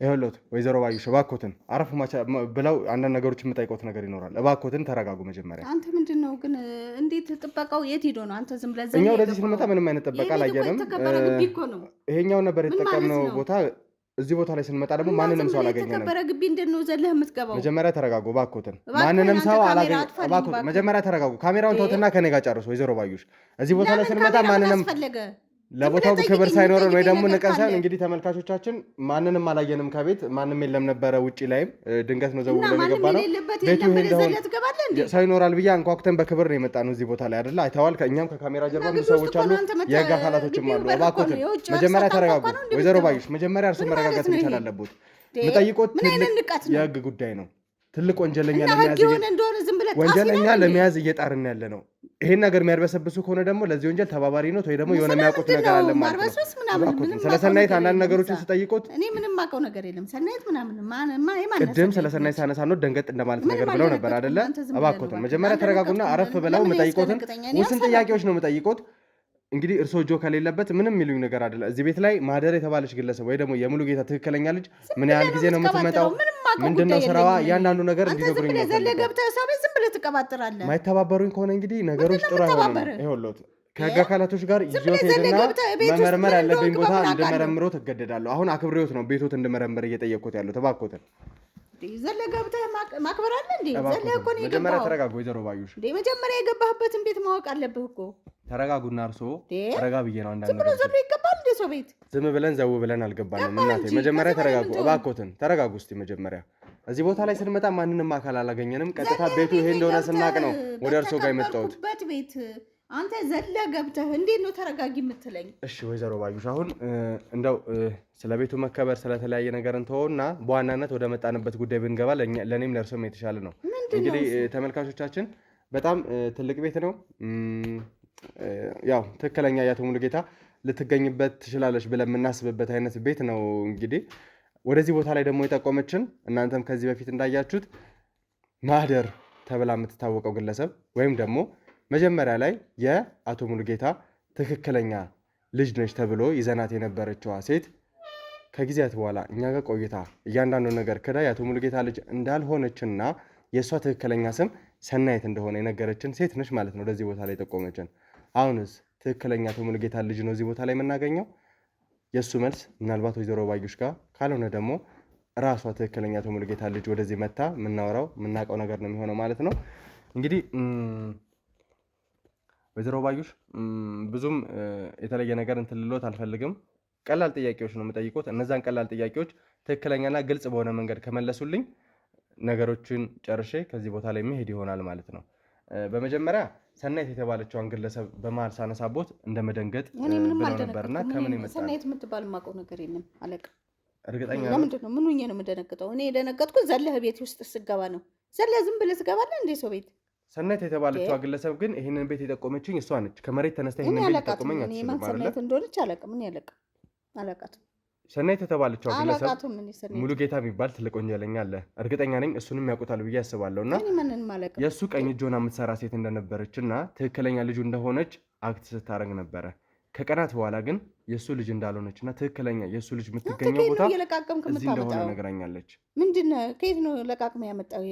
ይኸውልዎት ወይዘሮ ባዩሽ እባክዎትን አረፍ ብለው አንዳንድ ነገሮች የምጠይቀውት ነገር ይኖራል። እባክዎትን ተረጋጉ መጀመሪያ። አንተ ምንድነው ግን እንዴት ጥበቃው የት ሄዶ ነው? አንተ ዝም ብለህ እኛ ወደዚህ ስንመጣ ምንም አይነት ጥበቃ አላየንም። ይሄኛው ነበር የተጠቀምነው ቦታ። እዚህ ቦታ ላይ ስንመጣ ደግሞ ማንንም ሰው አላገኘንም። ተከበረ ግቢ እንደት ነው ዘለህ የምትገባው? መጀመሪያ ተረጋጉ እባክዎትን። ማንንም ሰው አላገኘንም። እባክዎትን መጀመሪያ ተረጋጉ። ካሜራውን ተውትና ከኔ ጋር ጨርሱ። ወይዘሮ ባዩሽ እዚህ ቦታ ላይ ስንመጣ ማንንም ለቦታው ክብር ሳይኖረን ወይ ደግሞ ንቀሰን እንግዲህ ተመልካቾቻችን ማንንም አላየንም። ከቤት ማንም የለም ነበረ። ውጪ ላይም ድንገት ነው ዘው ብለን የገባነው። ቤቱ ይሄ እንደሆነ ሰው ይኖራል ብዬ አንኳኩተን በክብር ነው የመጣነው እዚህ ቦታ ላይ አይደለ? አይተዋል። ከእኛም ከካሜራ ጀርባ ብዙ ሰዎች አሉ፣ የህግ አካላቶችም አሉ። እባክዎትን መጀመሪያ ተረጋጉ። ወይዘሮ ባዩሽ መጀመሪያ እርሱ መረጋጋት መቻል አለበት። የምጠይቆት የህግ ጉዳይ ነው። ትልቅ ወንጀለኛ ለመያዝ እየጣርን ያለ ነው። ይሄን ነገር የሚያርበሰብሱ ከሆነ ደግሞ ለዚህ ወንጀል ተባባሪ ነው ወይ ደግሞ የሆነ የሚያውቁት ነገር አለ ማለት ነው። ስለ ሰናይት አንዳንድ ነገሮችን ስጠይቁት እኔ ምንም ማውቀው ነገር የለም። ሰናይት ቅድም ስለ ሰናይት ሳነሳ ነው ደንገጥ እንደማለት ነገር ብለው ነበር አይደለ? እባክዎትን መጀመሪያ ተረጋጉና አረፍ ብለው የምጠይቆትን ውስን ጥያቄዎች ነው የምጠይቆት። እንግዲህ እርሶ ጆ ከሌለበት ምንም የሚሉኝ ነገር አይደለ። እዚህ ቤት ላይ ማህደር የተባለች ግለሰብ ወይ ደግሞ የሙሉጌታ ትክክለኛ ልጅ ምን ያህል ጊዜ ነው የምትመጣው? ምንድነው ስራዋ? እያንዳንዱ ነገር እንዲነግሩኝ ነው። ዘለ ገብተህ ሰው ቤት ዝም ብለህ ትቀባጥራለህ። ማይተባበሩኝ ከሆነ እንግዲህ ነገሮች ጥሩ አይሆንም። ይኸውልዎት ከህግ አካላቶች ጋር ይዞት ሄድና መመርመር ያለብኝ ቦታ እንድመረምረው ትገደዳለሁ። አሁን አክብሬዎት ነው ቤቶት እንድመረምር እየጠየቅኩት ያለው። ተባክዎትን ዘለ ገብተህ ማክበር አለ እንዴ? ዘለ እኮ ነው የገባው። መጀመሪያ ተረጋጉ ወይዘሮ ባዩሽ። መጀመሪያ የገባህበትን ቤት ማወቅ አለብህ እኮ። ተረጋጉና እርሶ ረጋ ብዬ ነው አንዳንድ ነገር ዝም ብሎ ይገባል እንደ ሰው ቤት ዝም ብለን ዘው ብለን አልገባንም። እናቴ መጀመሪያ ተረጋጉ እባክዎትን፣ ተረጋጉ እስቲ መጀመሪያ። እዚህ ቦታ ላይ ስንመጣ ማንንም አካል አላገኘንም። ቀጥታ ቤቱ ይሄ እንደሆነ ስናቅ ነው ወደ እርሶ ጋር የመጣሁት። ቤት አንተ ዘለ ገብተህ እንዴት ነው ተረጋጊ የምትለኝ? እሺ ወይዘሮ ባዩሽ አሁን እንደው ስለ ቤቱ መከበር ስለተለያየ ነገር እንተውና በዋናነት ወደ መጣንበት ጉዳይ ብንገባ ለእኔም ለእርሶም የተሻለ ነው። እንግዲህ ተመልካቾቻችን በጣም ትልቅ ቤት ነው። ያው ትክክለኛ የአቶ ሙሉጌታ ልትገኝበት ትችላለች ብለን የምናስብበት አይነት ቤት ነው። እንግዲህ ወደዚህ ቦታ ላይ ደግሞ የጠቆመችን እናንተም ከዚህ በፊት እንዳያችሁት ማህደር ተብላ የምትታወቀው ግለሰብ ወይም ደግሞ መጀመሪያ ላይ የአቶ ሙሉጌታ ትክክለኛ ልጅ ነች ተብሎ ይዘናት የነበረችዋ ሴት ከጊዜያት በኋላ እኛ ጋር ቆይታ እያንዳንዱ ነገር ክዳ የአቶ ሙሉጌታ ልጅ እንዳልሆነችና የእሷ ትክክለኛ ስም ሰናይት እንደሆነ የነገረችን ሴት ነች ማለት ነው ወደዚህ ቦታ ላይ ጠቆመችን። አሁንስ ትክክለኛ አቶ ሙሉጌታ ልጅ ነው እዚህ ቦታ ላይ የምናገኘው? የእሱ መልስ ምናልባት ወይዘሮ ባዩሽ ጋር ካልሆነ ደግሞ ራሷ ትክክለኛ አቶ ሙሉጌታ ልጅ ወደዚህ መታ የምናወራው የምናውቀው ነገር ነው የሚሆነው ማለት ነው። እንግዲህ ወይዘሮ ባዩሽ ብዙም የተለየ ነገር እንትን ልሎት አልፈልግም። ቀላል ጥያቄዎች ነው የምጠይቁት። እነዛን ቀላል ጥያቄዎች ትክክለኛና ግልጽ በሆነ መንገድ ከመለሱልኝ ነገሮችን ጨርሼ ከዚህ ቦታ ላይ መሄድ ይሆናል ማለት ነው። በመጀመሪያ ሰናይት የተባለችዋን ግለሰብ በመሀል ሳነሳቦት እንደመደንገጥ ብለው ነበርና ከምን ይመጣል? ሰናይት የምትባል የማውቀው ነገር የለም አለቃ። እርግጠኛ ነው? ለምንድን ነው ምን ሆኜ ነው የምደነግጠው? እኔ የደነገጥኩት ዘለህ ቤት ውስጥ ስገባ ነው። ዘለህ ዝም ብለህ ትገባለህ እንዴ ሰው ቤት? ሰናይት የተባለችዋ ግለሰብ ግን ይህንን ቤት የጠቆመችኝ እሷ ነች። ከመሬት ተነስታ ይህንን ቤት የጠቆመኝ አትችልም አይደለ? ሰናይት እንደሆነች አላውቅም። ምን ያለቃ አላውቃትም። ሰናይት የተባለችዋ ግለሰብ ሙሉጌታ የሚባል ትልቅ ወንጀለኛ አለ። እርግጠኛ ነኝ እሱንም ያውቁታል ብዬ አስባለሁ። እና የእሱ ቀኝ እጅ ሆና የምትሰራ ሴት እንደነበረች እና ትክክለኛ ልጁ እንደሆነች አክት ስታረግ ነበረ። ከቀናት በኋላ ግን የሱ ልጅ እንዳልሆነችና ትክክለኛ የሱ ልጅ የምትገኘው ቦታ እዚህ እንደሆነ ነግራኛለች። ምንድነው? ከየት ነው ለቃቅም ያመጣው?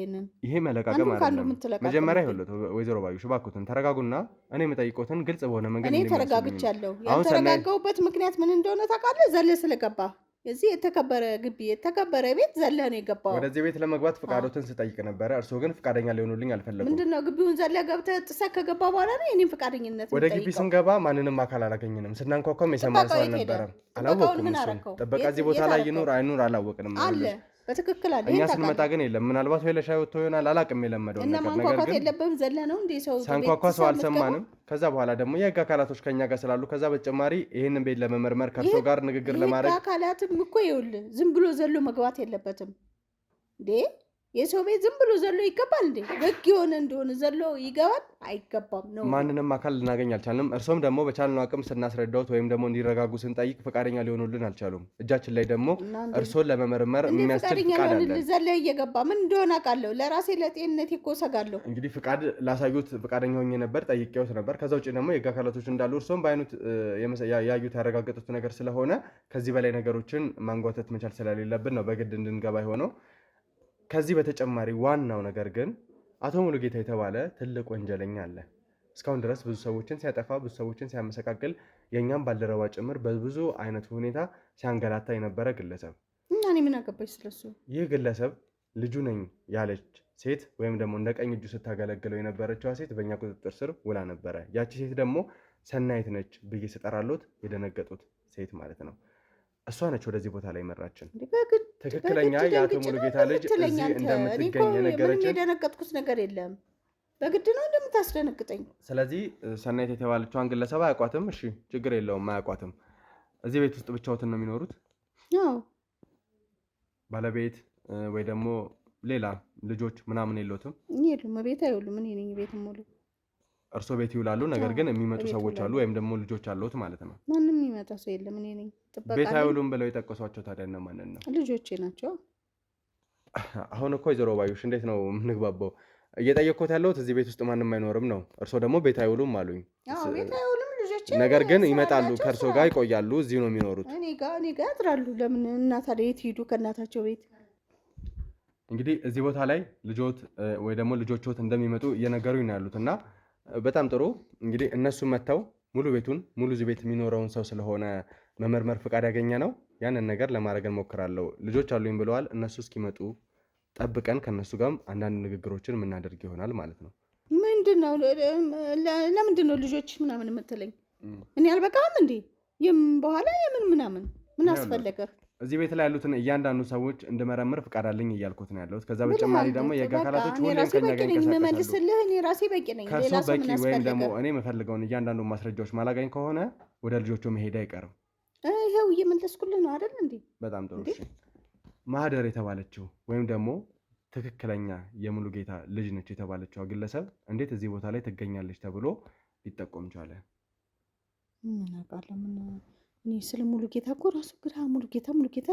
ይሄ መለቃቀም አይደለም። መጀመሪያ ይኸውልህ ወይዘሮ ባዩሽ እባክዎትን ተረጋጉና እኔ የምጠይቆትን ግልጽ በሆነ መንገድ እኔ ተረጋግቻለሁ። ያልተረጋጋሁበት ምክንያት ምን እንደሆነ ታውቃለህ? ዘለ ስለገባ እዚህ የተከበረ ግቢ የተከበረ ቤት ዘለህ ነው የገባው። ወደዚህ ቤት ለመግባት ፍቃዶትን ስጠይቅ ነበረ። እርስዎ ግን ፍቃደኛ ሊሆኑልኝ አልፈለጉም። ምንድነው? ግቢውን ዘለህ ገብተህ ጥሰህ ከገባ በኋላ ነው የኔን ፍቃደኝነት ወደ ግቢ ስንገባ ማንንም አካል አላገኘንም። ስናንኳኳም የሰማን ሰው አልነበረም። አላወቅኩም። ጥበቃ እዚህ ቦታ ላይ ይኑር አይኑር አላወቅንም። አለ በትክክል አለ። እኛ ስንመጣ ግን የለም። ምናልባት ወይ ለሻይ ወጥቶ ይሆናል አላውቅም። የለመደው ነገር ግን የለብህም ዘለህ ነው እንዴ ሰው ሳንኳኳ ሰው አልሰማንም። ከዛ በኋላ ደግሞ የህግ አካላቶች ከኛ ጋር ስላሉ ከዛ በተጨማሪ ይህንን ቤት ለመመርመር ከእርሶ ጋር ንግግር ለማድረግ አካላትም እኮ ይኸውልህ ዝም ብሎ ዘሎ መግባት የለበትም እንዴ። የሰው ቤት ዝም ብሎ ዘሎ ይገባል እንዴ? ህግ የሆነ እንደሆነ ዘሎ ይገባል አይገባም ነው። ማንንም አካል ልናገኝ አልቻልንም። እርሶም ደግሞ በቻልነው አቅም ስናስረዳውት ወይም ደግሞ እንዲረጋጉ ስንጠይቅ ፈቃደኛ ሊሆኑልን አልቻሉም። እጃችን ላይ ደግሞ እርሶን ለመመርመር የሚያስችል ፍቃድ አለ። ዘሎ እየገባ ምን እንደሆነ አውቃለሁ። ለራሴ ለጤንነት እኮ እሰጋለሁ። እንግዲህ ፍቃድ ላሳዩት ፈቃደኛ ሆኜ ነበር፣ ጠይቄዎት ነበር። ከዛ ውጭ ደግሞ የህግ አካላቶች እንዳሉ እርሶም በአይኑት ያዩት ያረጋገጡት ነገር ስለሆነ ከዚህ በላይ ነገሮችን ማንጓተት መቻል ስለሌለብን ነው በግድ እንድንገባ የሆነው። ከዚህ በተጨማሪ ዋናው ነገር ግን አቶ ሙሉጌታ የተባለ ትልቅ ወንጀለኛ አለ። እስካሁን ድረስ ብዙ ሰዎችን ሲያጠፋ፣ ብዙ ሰዎችን ሲያመሰቃቅል፣ የኛም ባልደረባ ጭምር በብዙ አይነት ሁኔታ ሲያንገላታ የነበረ ግለሰብ እና እኔ ምን አገባኝ ስለሱ? ይህ ግለሰብ ልጁ ነኝ ያለች ሴት ወይም ደግሞ እንደ ቀኝ እጁ ስታገለግለው የነበረችዋ ሴት በእኛ ቁጥጥር ስር ውላ ነበረ። ያቺ ሴት ደግሞ ሰናይት ነች ብዬ ስጠራሎት የደነገጡት ሴት ማለት ነው። እሷ ነች ወደዚህ ቦታ ላይ መራችን። ትክክለኛ የአቶ ሙሉጌታ ልጅ እዚህ እንደምትገኝ የነገረችን። የደነገጥኩት ነገር የለም። በግድ ነው እንደምታስደነግጠኝ። ስለዚህ ሰናይት የተባለችዋን ግለሰብ አያውቋትም። እሺ ችግር የለውም አያውቋትም። እዚህ ቤት ውስጥ ብቻዎትን ነው የሚኖሩት? አዎ። ባለቤት ወይ ደግሞ ሌላ ልጆች ምናምን የለዎትም? የሉም። ቤት አይውሉም። እኔ ነኝ ቤት ሙሉ። እርሶ ቤት ይውላሉ፣ ነገር ግን የሚመጡ ሰዎች አሉ ወይም ደግሞ ልጆች አሉት ማለት ነው? ማንም የሚመጣ ሰው የለም። እኔ ነኝ ጥበቃ። ቤት አይውሉም ብለው የጠቀሷቸው ታዲያ እነማንን ነው? ልጆቼ ናቸው። አሁን እኮ ወይዘሮ ባዩሽ እንዴት ነው የምንግባባው? እየጠየቅኩት ያለሁት እዚህ ቤት ውስጥ ማንም አይኖርም ነው። እርሶ ደግሞ ቤት አይውሉም አሉኝ። አዎ ቤት አይውሉም ልጆቼ፣ ነገር ግን ይመጣሉ፣ ከእርሶ ጋር ይቆያሉ፣ እዚህ ነው የሚኖሩት። እኔ ጋር ያድራሉ። ለምን እና ታዲያ የት ሄዱ ከእናታቸው ቤት? እንግዲህ እዚህ ቦታ ላይ ልጆት ወይ ደግሞ ልጆችዎት እንደሚመጡ እየነገሩኝ ነው ያሉት እና በጣም ጥሩ። እንግዲህ እነሱ መጥተው ሙሉ ቤቱን ሙሉ እዚህ ቤት የሚኖረውን ሰው ስለሆነ መመርመር ፍቃድ ያገኘ ነው ያንን ነገር ለማድረግ እንሞክራለሁ። ልጆች አሉኝ ብለዋል። እነሱ እስኪመጡ ጠብቀን ከነሱ ጋርም አንዳንድ ንግግሮችን የምናደርግ ይሆናል ማለት ነው። ምንድነው? ለምንድን ነው ልጆች ምናምን የምትለኝ? እኔ አልበቃም እንዴ? በኋላ የምን ምናምን ምን አስፈለገ? እዚህ ቤት ላይ ያሉትን እያንዳንዱ ሰዎች እንድመረምር ፍቃድ አለኝ እያልኩት ነው ያለሁት። ከዛ በተጨማሪ ደግሞ የህግ አካላቶች ሁሌም ከኛ ጋር ይንቀሳቀሳሉ። እኔ ራሴ በቂ ነኝ። ከእርሶ በቂ ወይም ደግሞ እኔ የምፈልገውን እያንዳንዱ ማስረጃዎች ማላገኝ ከሆነ ወደ ልጆቹ መሄድ አይቀርም። ይኸው እየመለስኩልህ ነው አይደል እንዴ? በጣም ጥሩ። እሺ ማህደር የተባለችው ወይም ደግሞ ትክክለኛ የሙሉጌታ ልጅ ነች የተባለችው ግለሰብ እንዴት እዚህ ቦታ ላይ ትገኛለች ተብሎ ሊጠቆም ቻለ? ምን አውቃለሁ ምን እኔ ስለ ሙሉጌታ እኮ ራሱ ግራ ሙሉጌታ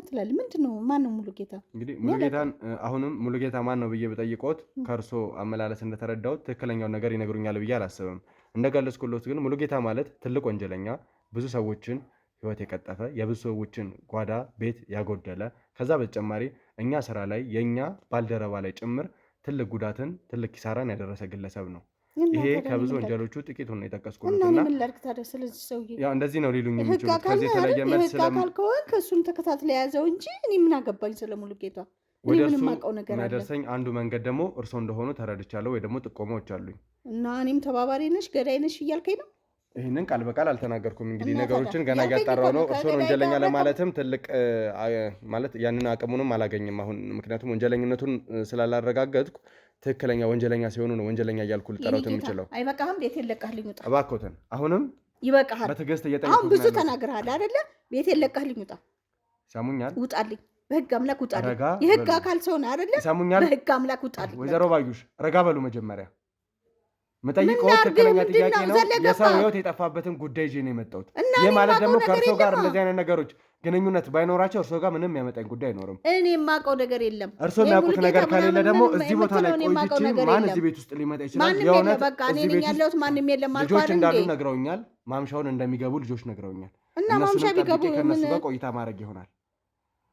ትላለህ። ምንድን ነው? ማን ነው ሙሉጌታ? እንግዲህ ሙሉጌታን አሁንም ሙሉጌታ ማን ነው ብዬ በጠይቆት ከእርሶ አመላለስ እንደተረዳሁት ትክክለኛውን ነገር ይነግሩኛል ብዬ አላስብም። እንደገለጽኩሎት ግን ሙሉጌታ ማለት ትልቅ ወንጀለኛ፣ ብዙ ሰዎችን ህይወት የቀጠፈ፣ የብዙ ሰዎችን ጓዳ ቤት ያጎደለ፣ ከዛ በተጨማሪ እኛ ስራ ላይ የእኛ ባልደረባ ላይ ጭምር ትልቅ ጉዳትን ትልቅ ኪሳራን ያደረሰ ግለሰብ ነው። ይሄ ከብዙ ወንጀሎቹ ጥቂቱን ነው የጠቀስኩት እና ምን ላድርግ ታዲያ? ስለዚህ ሰውዬ ያው እንደዚህ ነው ሊሉኝ የሚችሉት። ከዚህ የተለየ መልስ ስለማልከው ከሱን ተከታትለ ያዘው እንጂ እኔ ምን አገባኝ ስለ ሙሉጌታ? ወደ እሱ የሚያደርሰኝ አንዱ መንገድ ደግሞ እርሶ እንደሆኑ ተረድቻለሁ፣ ወይ ደግሞ ጥቆማዎች አሉኝ እና እኔም ተባባሪ ነሽ ገዳይ ነሽ እያልከኝ ነው? ይህንን ቃል በቃል አልተናገርኩም። እንግዲህ ነገሮችን ገና እያጣራው ነው። እርሶን ወንጀለኛ ለማለትም ትልቅ ማለት ያንን አቅሙንም አላገኝም አሁን፣ ምክንያቱም ወንጀለኝነቱን ስላላረጋገጥኩ ትክክለኛ ወንጀለኛ ሲሆኑ ነው ወንጀለኛ እያልኩ ልጠራውት የምችለው። አይበቃህም? ቤት የለቀህልኝ ውጣ። እባክዎትን አሁንም ይበቃሃል። በትዕግስት እየጠየቁ አሁን ብዙ ተናግረሃል አይደለ? ቤት የለቀህልኝ ውጣ። ይሰሙኛል? ውጣልኝ፣ በህግ አምላክ ውጣልኝ። የህግ አካል ሰው ነህ አይደለ? ይሰሙኛል? በህግ አምላክ ውጣልኝ። ወይዘሮ ባዩሽ ረጋ በሉ። መጀመሪያ መጠይቀው ትክክለኛ ጥያቄ ነው። የሰው ህይወት የጠፋበትን ጉዳይ ይዤ ነው የመጣሁት። ይህ ማለት ደግሞ ከእርሶ ጋር እንደዚህ አይነት ነገሮች ግንኙነት ባይኖራቸው እርሶ ጋር ምንም ያመጣኝ ጉዳይ አይኖርም። እኔ የማውቀው ነገር የለም። እርሶ የሚያውቁት ነገር ከሌለ ደግሞ እዚህ ቦታ ላይ ቆይቼ ማን እዚህ ቤት ውስጥ ሊመጣ ይችላል? የሆነ በቃ እኔ ነኝ ያለሁት፣ ማንም የለም። ልጆች እንዳሉ ነግረውኛል። ማምሻውን እንደሚገቡ ልጆች ነግረውኛል። እና ማምሻ ቢገቡ ከነሱ ጋር ቆይታ ማድረግ ይሆናል።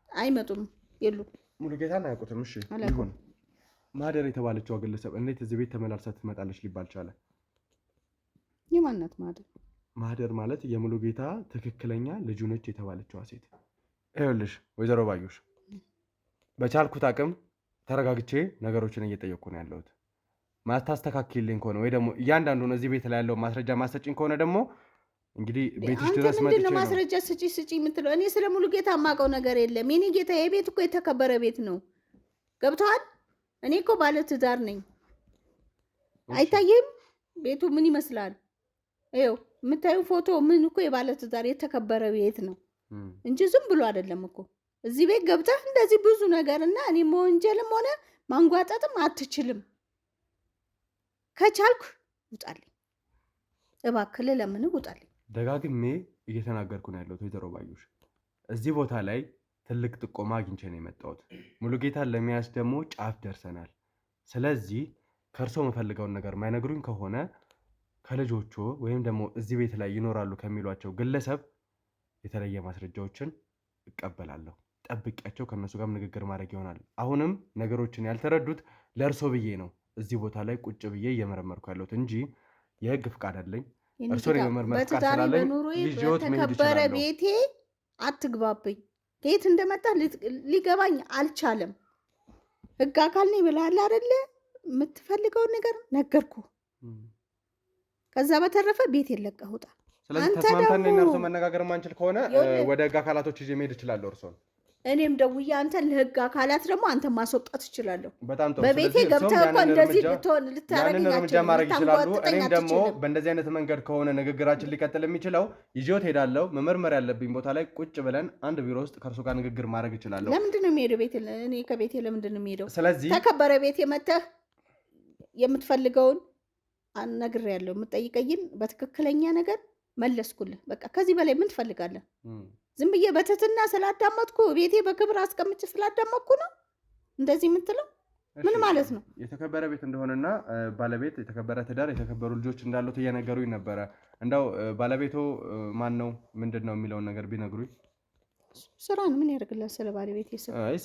አይመጡም የሉ ሙሉጌታን አያውቁትም። እሺ ይሁን። ማህደር የተባለችው ግለሰብ እንዴት እዚህ ቤት ተመላልሳ ትመጣለች ሊባል ቻለ? የማናት ማህደር? ማህደር ማለት የሙሉጌታ ትክክለኛ ልጁ ነች የተባለችዋ ሴት። ይኸውልሽ ወይዘሮ ባዩሽ በቻልኩት አቅም ተረጋግቼ ነገሮችን እየጠየቅኩ ነው ያለሁት። ማታስተካክልልኝ ከሆነ ወይ ደግሞ እያንዳንዱን እዚህ ቤት ላይ ያለው ማስረጃ ማሰጭኝ ከሆነ ደግሞ እንግዲህ ቤትሽ ድረስ መጥቼ ነው ማስረጃ ስጪ የምትለው። እኔ ስለ ሙሉጌታ የማውቀው ነገር የለም። የኔ ጌታ የቤት እኮ የተከበረ ቤት ነው። ገብቶሃል? እኔ እኮ ባለ ትዳር ነኝ። አይታየም ቤቱ ምን ይመስላል? ይኸው የምታዩ ፎቶ ምን እኮ የባለ ትዳር የተከበረ ቤት ነው እንጂ ዝም ብሎ አይደለም እኮ። እዚህ ቤት ገብተህ እንደዚህ ብዙ ነገርና እኔ መወንጀልም ሆነ ማንጓጠጥም አትችልም። ከቻልኩ ውጣልኝ እባክህ፣ ለምን ውጣልኝ። ደጋግሜ እየተናገርኩ ነው ያለሁት ወይዘሮ ባዩሽ። እዚህ ቦታ ላይ ትልቅ ጥቆማ አግኝቼ ነው የመጣሁት። ሙሉጌታን ለመያዝ ደግሞ ጫፍ ደርሰናል። ስለዚህ ከእርሶ የምፈልገውን ነገር ማይነግሩኝ ከሆነ ከልጆቹ ወይም ደግሞ እዚህ ቤት ላይ ይኖራሉ ከሚሏቸው ግለሰብ የተለየ ማስረጃዎችን እቀበላለሁ። ጠብቂያቸው ከእነሱ ጋር ንግግር ማድረግ ይሆናል። አሁንም ነገሮችን ያልተረዱት ለእርሶ ብዬ ነው እዚህ ቦታ ላይ ቁጭ ብዬ እየመረመርኩ ያለሁት እንጂ የህግ ፍቃድ አለኝ። እርሶን የመመርመር ፍቃድ ስላለኝ ልጆት መሄድ ይችላል። ቤቴ አትግባብኝ። ከየት እንደመጣ ሊገባኝ አልቻለም። ህግ አካል ነኝ ብለሃል አይደለ? የምትፈልገውን ነገር ነገርኩ። ከዛ በተረፈ ቤት የለቀህ ውጣ። ስለዚህ ተስማምተን እና እርሶ መነጋገር ማንችል ከሆነ ወደ ህግ አካላቶች ይዤ መሄድ እችላለሁ እርሶን። እኔም ደውዬ አንተን ለህግ አካላት ደግሞ አንተን ማስወጣት እችላለሁ። በጣም ጥሩ። በቤቴ ገብተህ እኮ እንደዚህ ልትሆን ልታረጋግጥ እርምጃ ማድረግ ይችላሉ። እኔም ደግሞ በእንደዚህ አይነት መንገድ ከሆነ ንግግራችን ሊቀጥል የሚችለው ይዤዎት ሄዳለሁ። መመርመር ያለብኝ ቦታ ላይ ቁጭ ብለን አንድ ቢሮ ውስጥ ከእርሶ ጋር ንግግር ማድረግ እችላለሁ። ለምንድን ነው የሚሄደው ቤት? እኔ ከቤቴ ለምንድን ነው የሚሄደው? ስለዚህ ተከበረ ቤቴ መተህ የምትፈልገውን ነግሬያለሁ። የምትጠይቀኝን በትክክለኛ ነገር መለስኩልህ። በቃ ከዚህ በላይ ምን ትፈልጋለህ? ዝም ብዬ በትህትና ስላዳመጥኩ ቤቴ በክብር አስቀምጬ ስላዳመጥኩ ነው እንደዚህ የምትለው? ምን ማለት ነው? የተከበረ ቤት እንደሆነና ባለቤት የተከበረ ትዳር የተከበሩ ልጆች እንዳሉት እየነገሩኝ ነበረ። እንደው ባለቤቱ ማን ነው ምንድን ነው የሚለውን ነገር ቢነግሩኝ። ስራን ምን ያደርግላል? ስለ ባለቤት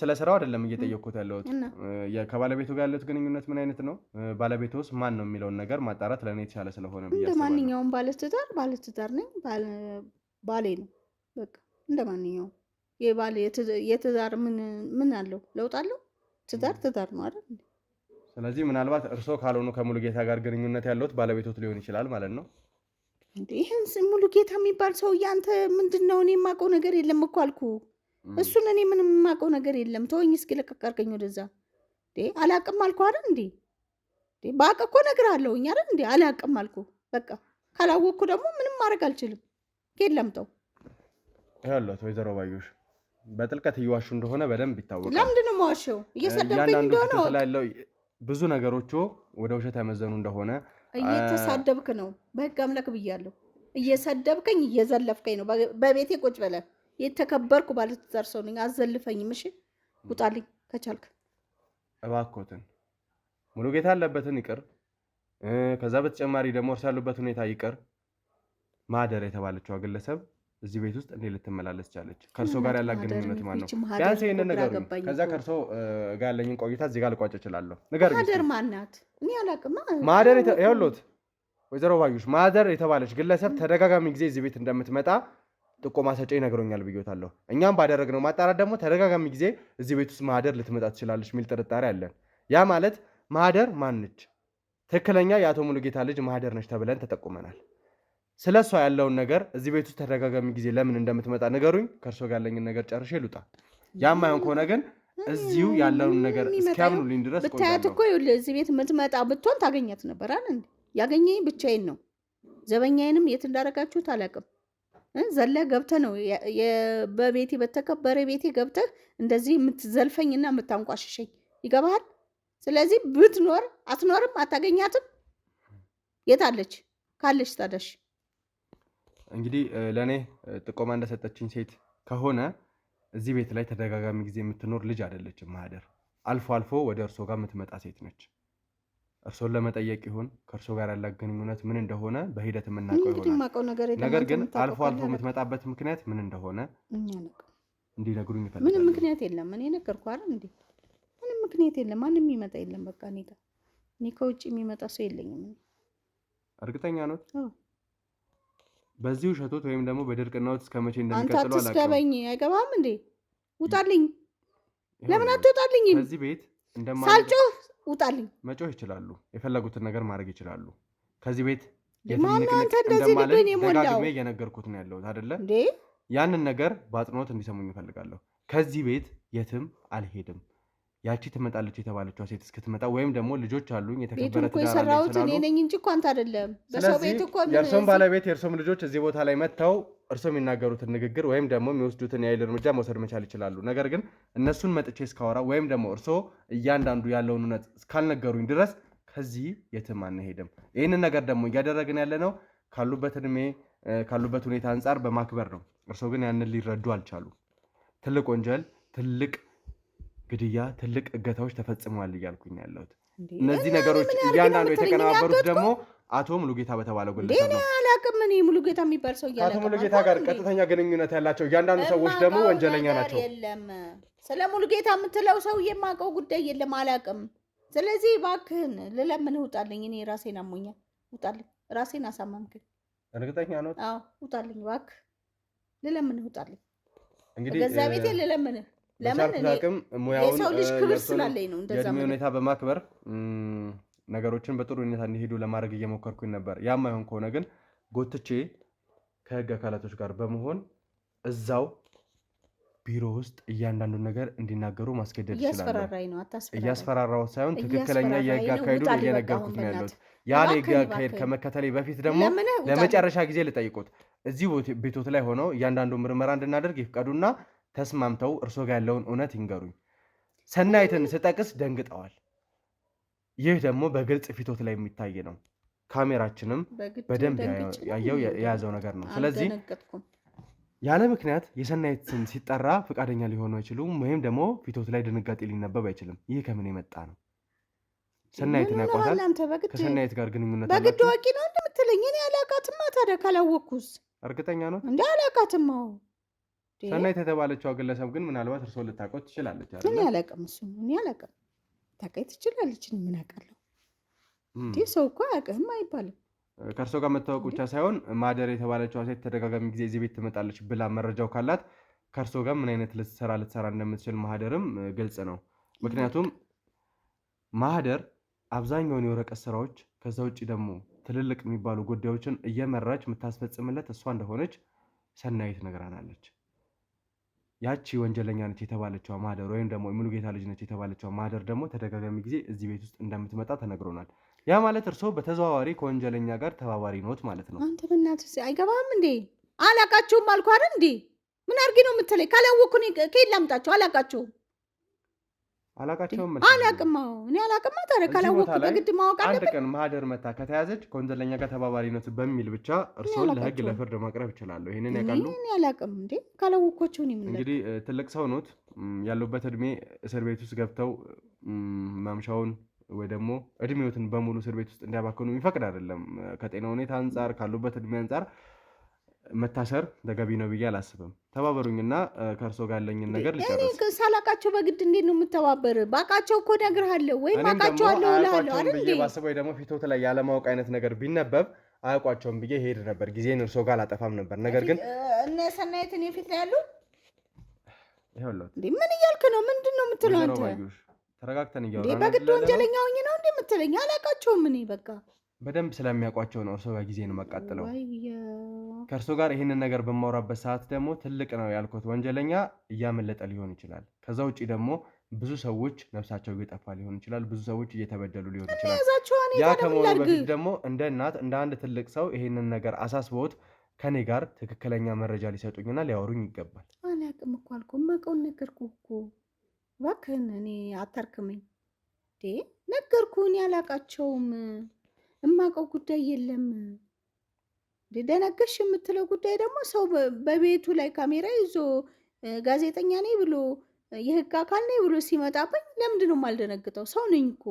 ስለ ስራው አይደለም እየጠየቅኩት ያለሁት። ከባለቤቱ ጋር ያሉት ግንኙነት ምን አይነት ነው? ባለቤቱስ ማን ነው የሚለውን ነገር ማጣራት ለእኔ የተሻለ ስለሆነ ብዬ እንደ ማንኛውም ባለትዳር ነኝ። ባሌ ነው በቃ እንደ ማንኛውም የባል የትዳር ምን አለው? ለውጥ አለው? ትዳር ነው አይደል? ስለዚህ ምናልባት እርሶ ካልሆኑ ከሙሉጌታ ጋር ግንኙነት ያለውት ባለቤቶት ሊሆን ይችላል ማለት ነው። እንዴ ይሄን ሙሉጌታ የሚባል ሰው ያንተ ምንድነው? እኔ የማውቀው ነገር የለም እኮ አልኩ። እሱን እኔ ምንም የማውቀው ነገር የለም። ተወኝ እስኪ ለቀቅ አድርገኝ ወደዛ። እንዴ አላቅም አልኩ አይደል እንዴ? እንዴ ባውቅ እኮ እነግርሃለሁኝ አይደል እንዴ? አላቅም አልኩ በቃ። ካላወቅኩ ደግሞ ምንም ማድረግ አልችልም። ከየለም ተው ያሉት ወይዘሮ ባዩሽ በጥልቀት እየዋሹ እንደሆነ በደንብ ይታወቃል። ለምንድን ነው የማዋሸው? እየሰደብከኝ እንደሆነ ብዙ ነገሮቹ ወደ ውሸት ያመዘኑ እንደሆነ እየተሳደብክ ነው። በህግ አምላክ ብያለሁ። እየሰደብከኝ እየዘለፍከኝ ነው። በቤቴ ቁጭ ብለህ የተከበርኩ ባለትዳር ሰው ነኝ። አዘልፈኝም። እሺ ውጣልኝ ከቻልክ እባክዎትን። ሙሉጌታ ያለበትን ይቅር፣ ከዛ በተጨማሪ ደግሞ እርስ ያሉበት ሁኔታ ይቅር። ማህደር የተባለችው ግለሰብ እዚህ ቤት ውስጥ እንዴት ልትመላለስ ቻለች? ከእርሶ ጋር ያላት ግንኙነት ማን ነው? ቢያንስ ይሄንን ንገሩኝ። ከዛ ከእርሶ ጋር ያለኝን ቆይታ እዚህ ጋር ልቋጭ እችላለሁ። ንገሩኝ። ማህደር ማናት? እኔ አላውቅም። ማህደር ይኸውልዎት ወይዘሮ ባዩሽ ማህደር የተባለች ግለሰብ ተደጋጋሚ ጊዜ እዚህ ቤት እንደምትመጣ ጥቆማ ሰጪ ነግሮኛል ብዬዎታለሁ። እኛም ባደረግነው ማጣራት ደግሞ ተደጋጋሚ ጊዜ እዚህ ቤት ውስጥ ማህደር ልትመጣ ትችላለች የሚል ጥርጣሬ አለን። ያ ማለት ማህደር ማን ነች? ትክክለኛ የአቶ ሙሉጌታ ልጅ ማህደር ነች ተብለን ተጠቁመናል። ስለ እሷ ያለውን ነገር እዚህ ቤት ውስጥ ተደጋጋሚ ጊዜ ለምን እንደምትመጣ ንገሩኝ። ከእርሶ ጋር ያለኝን ነገር ጨርሼ ልውጣ። ያማየውን ከሆነ ግን እዚሁ ያለውን ነገር እስኪያምኑልኝ ድረስ ቆያለሁ። ብታያት እኮ ይኸውልህ እዚህ ቤት የምትመጣ ብትሆን ታገኛት ነበር አይደል? ያገኘኝ ብቻዬን ነው። ዘበኛዬንም የት እንዳደረጋችሁት አላውቅም። ዘለህ ገብተህ ነው በቤቴ በተከበረ ቤቴ ገብተህ እንደዚህ የምትዘልፈኝና የምታንቋሽሸኝ ይገባሃል? ስለዚህ ብትኖር አትኖርም፣ አታገኛትም። የት አለች? ካለች ታደሽ እንግዲህ ለእኔ ጥቆማ እንደሰጠችኝ ሴት ከሆነ እዚህ ቤት ላይ ተደጋጋሚ ጊዜ የምትኖር ልጅ አይደለችም ማህደር። አልፎ አልፎ ወደ እርሶ ጋር የምትመጣ ሴት ነች። እርሶን ለመጠየቅ ይሁን ከእርሶ ጋር ያለ ግንኙነት ምን እንደሆነ በሂደት የምናውቀው እንግዲህ ይሆናል። የማውቀው ነገር የለም። ነገር አንተ ግን የምታውቀው አልፎ አልፎ ካለ የምትመጣበት ምክንያት ምን እንደሆነ እኛ አናውቅም። እንዲነግሩኝ ምንም ይፈልጋሉ። ምክንያት የለም። እኔ ነገርኩህ አይደል እንዴ? ምንም ምክንያት የለም። ማንም የሚመጣ የለም። በቃ እኔ ጋር እኔ ከውጭ የሚመጣ ሰው የለኝም። እርግጠኛ ነው? አዎ። በዚህ ውሸቶት ወይም ደግሞ በድርቅናዎት እስከ መቼ አንተ እንደሚቀጥሉ አላውቅም። አትስደበኝ። አይገባም እንዴ? ውጣልኝ። ለምን አትወጣልኝም? ከዚህ ቤት ሳልጮህ ውጣልኝ። መጮህ ይችላሉ። የፈለጉትን ነገር ማድረግ ይችላሉ። ከዚህ ቤት ማነው አንተ እንደዚህ ልብህን የሞላው? ደጋግሜ እየነገርኩት ነው ያለሁት አይደለ? እንዴ ያንን ነገር በአጽንኦት እንዲሰሙኝ እፈልጋለሁ። ከዚህ ቤት የትም አልሄድም። ያቺ ትመጣለች የተባለችዋ ሴት እስክትመጣ ወይም ደግሞ ልጆች አሉኝ የተከበረ ቤቱን እኮ ትዳር አለኝ የሰራሁት እኔ ስላሉ፣ ነኝ እንጂ እኮ አንተ አይደለም። በሰው ቤት እኮ የእርሶም ባለቤት የእርሶም ልጆች እዚህ ቦታ ላይ መጥተው እርሶ የሚናገሩትን ንግግር ወይም ደግሞ የሚወስዱትን የኃይል እርምጃ መውሰድ መቻል ይችላሉ። ነገር ግን እነሱን መጥቼ እስካወራ ወይም ደግሞ እርሶ እያንዳንዱ ያለውን እውነት እስካልነገሩኝ ድረስ ከዚህ የትም አንሄድም። ይህንን ነገር ደግሞ እያደረግን ያለ ነው ካሉበት እድሜ ካሉበት ሁኔታ አንጻር በማክበር ነው። እርሶ ግን ያንን ሊረዱ አልቻሉ። ትልቅ ወንጀል፣ ትልቅ ግድያ፣ ትልቅ እገታዎች ተፈጽመዋል እያልኩኝ ያለሁት እነዚህ ነገሮች እያንዳንዱ የተቀነባበሩት ደግሞ አቶ ሙሉጌታ በተባለው ግለሰብ ነው። አላውቅም። እኔ ሙሉጌታ የሚባል ሰው እያለ ከአቶ ሙሉጌታ ጋር ቀጥተኛ ግንኙነት ያላቸው እያንዳንዱ ሰዎች ደግሞ ወንጀለኛ ናቸው። የለም ስለ ሙሉጌታ የምትለው ሰው የማውቀው ጉዳይ የለም። አላውቅም። ስለዚህ እባክህን ልለምንህ ውጣልኝ። እኔ ራሴን አሞኛል። ውጣልኝ። ራሴን አሳመምክኝ። እርግጠኛ ነው? አዎ ውጣልኝ እባክህ። ልለምንህ ውጣልኝ። እንግዲህ ገዛ ቤቴ ልለምንህ። ለምን የሰው ልጅ ክብር ስላለኝ ነው። እንደዛ የእድሜ ሁኔታ በማክበር ነገሮችን በጥሩ ሁኔታ እንዲሄዱ ለማድረግ እየሞከርኩኝ ነበር። ያም አይሆን ከሆነ ግን ጎትቼ ከህግ አካላቶች ጋር በመሆን እዛው ቢሮ ውስጥ እያንዳንዱን ነገር እንዲናገሩ ማስገደድ ይችላል። እያስፈራራኝ ነው። አታስፈራራኝ። እያስፈራራው ሳይሆን ትክክለኛ የህግ አካሄዱን እየነገርኩት ነው ያለሁት። ያን የህግ አካሄድ ከመከተሌ በፊት ደግሞ ለመጨረሻ ጊዜ ልጠይቁት፣ እዚህ ቤቶት ላይ ሆነው እያንዳንዱ ምርመራ እንድናደርግ ይፍቀዱና ተስማምተው እርሶ ጋር ያለውን እውነት ይንገሩኝ። ሰናይትን ስጠቅስ ደንግጠዋል። ይህ ደግሞ በግልጽ ፊቶት ላይ የሚታይ ነው። ካሜራችንም በደንብ ያየው የያዘው ነገር ነው። ስለዚህ ያለ ምክንያት የሰናይት ስም ሲጠራ ፈቃደኛ ሊሆኑ አይችሉም፣ ወይም ደግሞ ፊቶት ላይ ድንጋጤ ሊነበብ አይችልም። ይህ ከምን የመጣ ነው? ሰናይትን ያውቋታል? ከሰናይት ጋር ግንኙነት በግድ አዋቂ ነው እንደምትለኝ? እኔ አላውቃትማ። ታዲያ ካላወቅኩስ? እርግጠኛ ነው እንደ አላውቃትማ። ሰናይት የተባለችው ግለሰብ ግን ምናልባት እርስዎ ልታውቀው ትችላለች አይደል? እኔ አላውቅም። እሱን እኔ አላውቅም። ታውቃይ ትችላለች። ምን አውቃለሁ? ሰው እኮ አያውቅም አይባልም። ከእርሶ ጋር መታወቅ ብቻ ሳይሆን ማህደር የተባለችው ሴት ተደጋጋሚ ጊዜ እዚህ ቤት ትመጣለች ብላ መረጃው ካላት ከእርሶ ጋር ምን አይነት ልትሰራ እንደምትችል ማህደርም ግልጽ ነው። ምክንያቱም ማህደር አብዛኛውን የወረቀት ስራዎች ከዛ ውጭ ደግሞ ትልልቅ የሚባሉ ጉዳዮችን እየመራች የምታስፈጽምለት እሷ እንደሆነች ሰናይት ነግራናለች። ያቺ ወንጀለኛ ነች የተባለችው ማህደር ወይም ደግሞ የሙሉጌታ ልጅ ነች የተባለችው ማህደር ደግሞ ተደጋጋሚ ጊዜ እዚህ ቤት ውስጥ እንደምትመጣ ተነግሮናል። ያ ማለት እርስዎ በተዘዋዋሪ ከወንጀለኛ ጋር ተባባሪ ኖት ማለት ነው። አንተ በእናትህ አይገባም እንዴ? አላቃቸውም አልኩህ አይደል እንዴ? ምን አድርጌ ነው የምትለኝ? ካላወቅኩ ከየት ላምጣቸው? አላቃቸውም አላቃቸውም አላቅም። እኔ አላቅም። ታዲያ ካላወቅኩ በግድ ማወቅ አለብኝ። አንድ ቀን ማህደር መታ ከተያዘች ከወንጀለኛ ጋር ተባባሪ ኖት በሚል ብቻ እርስዎን ለህግ ለፍርድ ማቅረብ ይችላሉ። ይሄንን ያውቃሉ? እኔ አላቅም እንዴ ካላወቅኳቸው። እኔ ምን እንግዲህ ትልቅ ሰው ኖት። ያሉበት እድሜ እስር ቤት ውስጥ ገብተው ማምሻውን ወይ ደግሞ እድሜዎትን በሙሉ እስር ቤት ውስጥ እንዲያባክኑ የሚፈቅድ አይደለም። ከጤና ሁኔታ አንጻር ካሉበት እድሜ አንጻር መታሰር ተገቢ ነው ብዬ አላስብም። ተባበሩኝና ከእርሶ ጋር ያለኝን ነገር ልጨርስ። ሳላቃቸው በግድ እንዴት ነው የምተባበር? ባቃቸው እኮ እነግርሃለሁ ወይም አውቃቸዋለሁ እልሃለሁ አይደል እንዴ? ባስበው ወይ ደግሞ ፊቶት ላይ ያለማወቅ አይነት ነገር ቢነበብ አያውቋቸውም ብዬ ሄድ ነበር። ጊዜን እርሶ ጋር አላጠፋም ነበር። ነገር ግን እነ ሰናይትን የፊት ላይ ያሉ ይኸውልዎት። ምን እያልክ ነው? ምንድን ነው የምትለው አንተ? ተረጋግተን እያወራን በግድ ወንጀለኛ ሆኜ ነው እንዴ የምትለኝ? አላቃቸውም። እኔ በቃ በደንብ ስለሚያውቋቸው ነው እርሶ ጋር ጊዜ ነው መቃጠለው። ከእርሶ ጋር ይህንን ነገር በማውራበት ሰዓት ደግሞ ትልቅ ነው ያልኩት ወንጀለኛ እያመለጠ ሊሆን ይችላል። ከዛ ውጭ ደግሞ ብዙ ሰዎች ነፍሳቸው እየጠፋ ሊሆን ይችላል። ብዙ ሰዎች እየተበደሉ ሊሆን ይችላል። ያ ከመሆኑ በፊት ደግሞ እንደ እናት እንደ አንድ ትልቅ ሰው ይህንን ነገር አሳስበውት ከኔ ጋር ትክክለኛ መረጃ ሊሰጡኝና ሊያወሩኝ ይገባል። አላቅም እኮ አልኩህ። የማውቀውን ነገርኩህ እኮ እባክህን። እኔ አታርክመኝ። ነገርኩህ። እኔ አላቃቸውም። የማውቀው ጉዳይ የለም። ደነገሽ የምትለው ጉዳይ ደግሞ ሰው በቤቱ ላይ ካሜራ ይዞ ጋዜጠኛ ነኝ ብሎ የህግ አካል ነኝ ብሎ ሲመጣብኝ ለምንድን ነው የማልደነግጠው? ሰው ነኝ እኮ።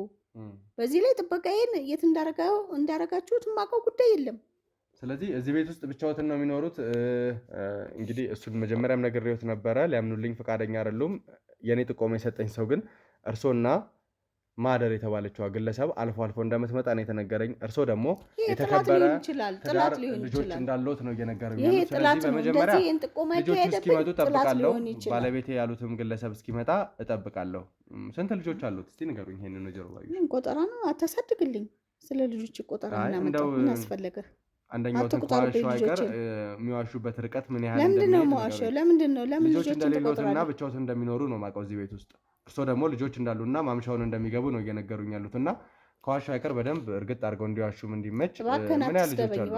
በዚህ ላይ ጥበቃዬን የት እንዳረጋችሁት የማውቀው ጉዳይ የለም። ስለዚህ እዚህ ቤት ውስጥ ብቻዎትን ነው የሚኖሩት። እንግዲህ እሱን መጀመሪያም ነግሬዎት ነበረ፣ ሊያምኑልኝ ፈቃደኛ አይደሉም። የኔ ጥቆማ የሰጠኝ ሰው ግን እርሶና ማደር የተባለችዋ ግለሰብ አልፎ አልፎ እንደምትመጣ ነው የተነገረኝ። እርሶ ደግሞ የተከበረ ልጆች እንዳለዎት ነው እየነገሩኝ ያሉት። ስለዚህ በመጀመሪያ ልጆቹ እስኪመጡ እጠብቃለሁ። ባለቤቴ ያሉትም ግለሰብ እስኪመጣ እጠብቃለሁ። ስንት ልጆች አሉት? እስቲ ንገሩኝ። ይሄንን ነው ጀሮ ባዩ ቆጠራ ነው አታሳድግልኝ። ስለ ልጆች ቆጠራ እናመጣው ምን አስፈለገ? አንደኛው ተንኳሽው አይቀር የሚዋሹበት ርቀት ምን ያህል ለምንድን ነው የማዋሸው? ለምን ልጆች እንደሌሎትና ብቻዎትን እንደሚኖሩ ነው የማውቀው እዚህ ቤት ውስጥ። እርሶ ደግሞ ልጆች እንዳሉና ማምሻውን እንደሚገቡ ነው እየነገሩኝ ያሉትና ከዋሻው አይቀር በደንብ እርግጥ አድርገው እንዲዋሹም እንዲመች ምን ያህል ልጆች አሉ?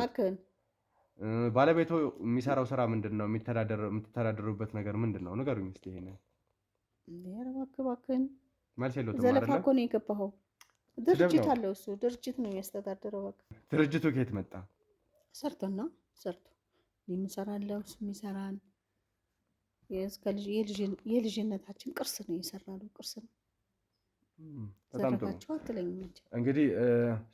ባለቤቱ የሚሰራው ስራ ምንድን ነው? የምትተዳደሩበት ነገር ምንድን ነው? ንገሩኝ እስኪ። ይሄንን እባክህን መልስ የለውም። ዘለፋ እኮ ነው የገባኸው። ድርጅት አለው እሱ ድርጅት ነው የሚያስተዳድረው። ድርጅቱ ከየት መጣ? ሰርቶና የምሰራለው እሱ የሚሰራን የልጅነታችን ቅርስ ነው የሰራነው ቅርስ ነው። በጣም ጥሩ። እንግዲህ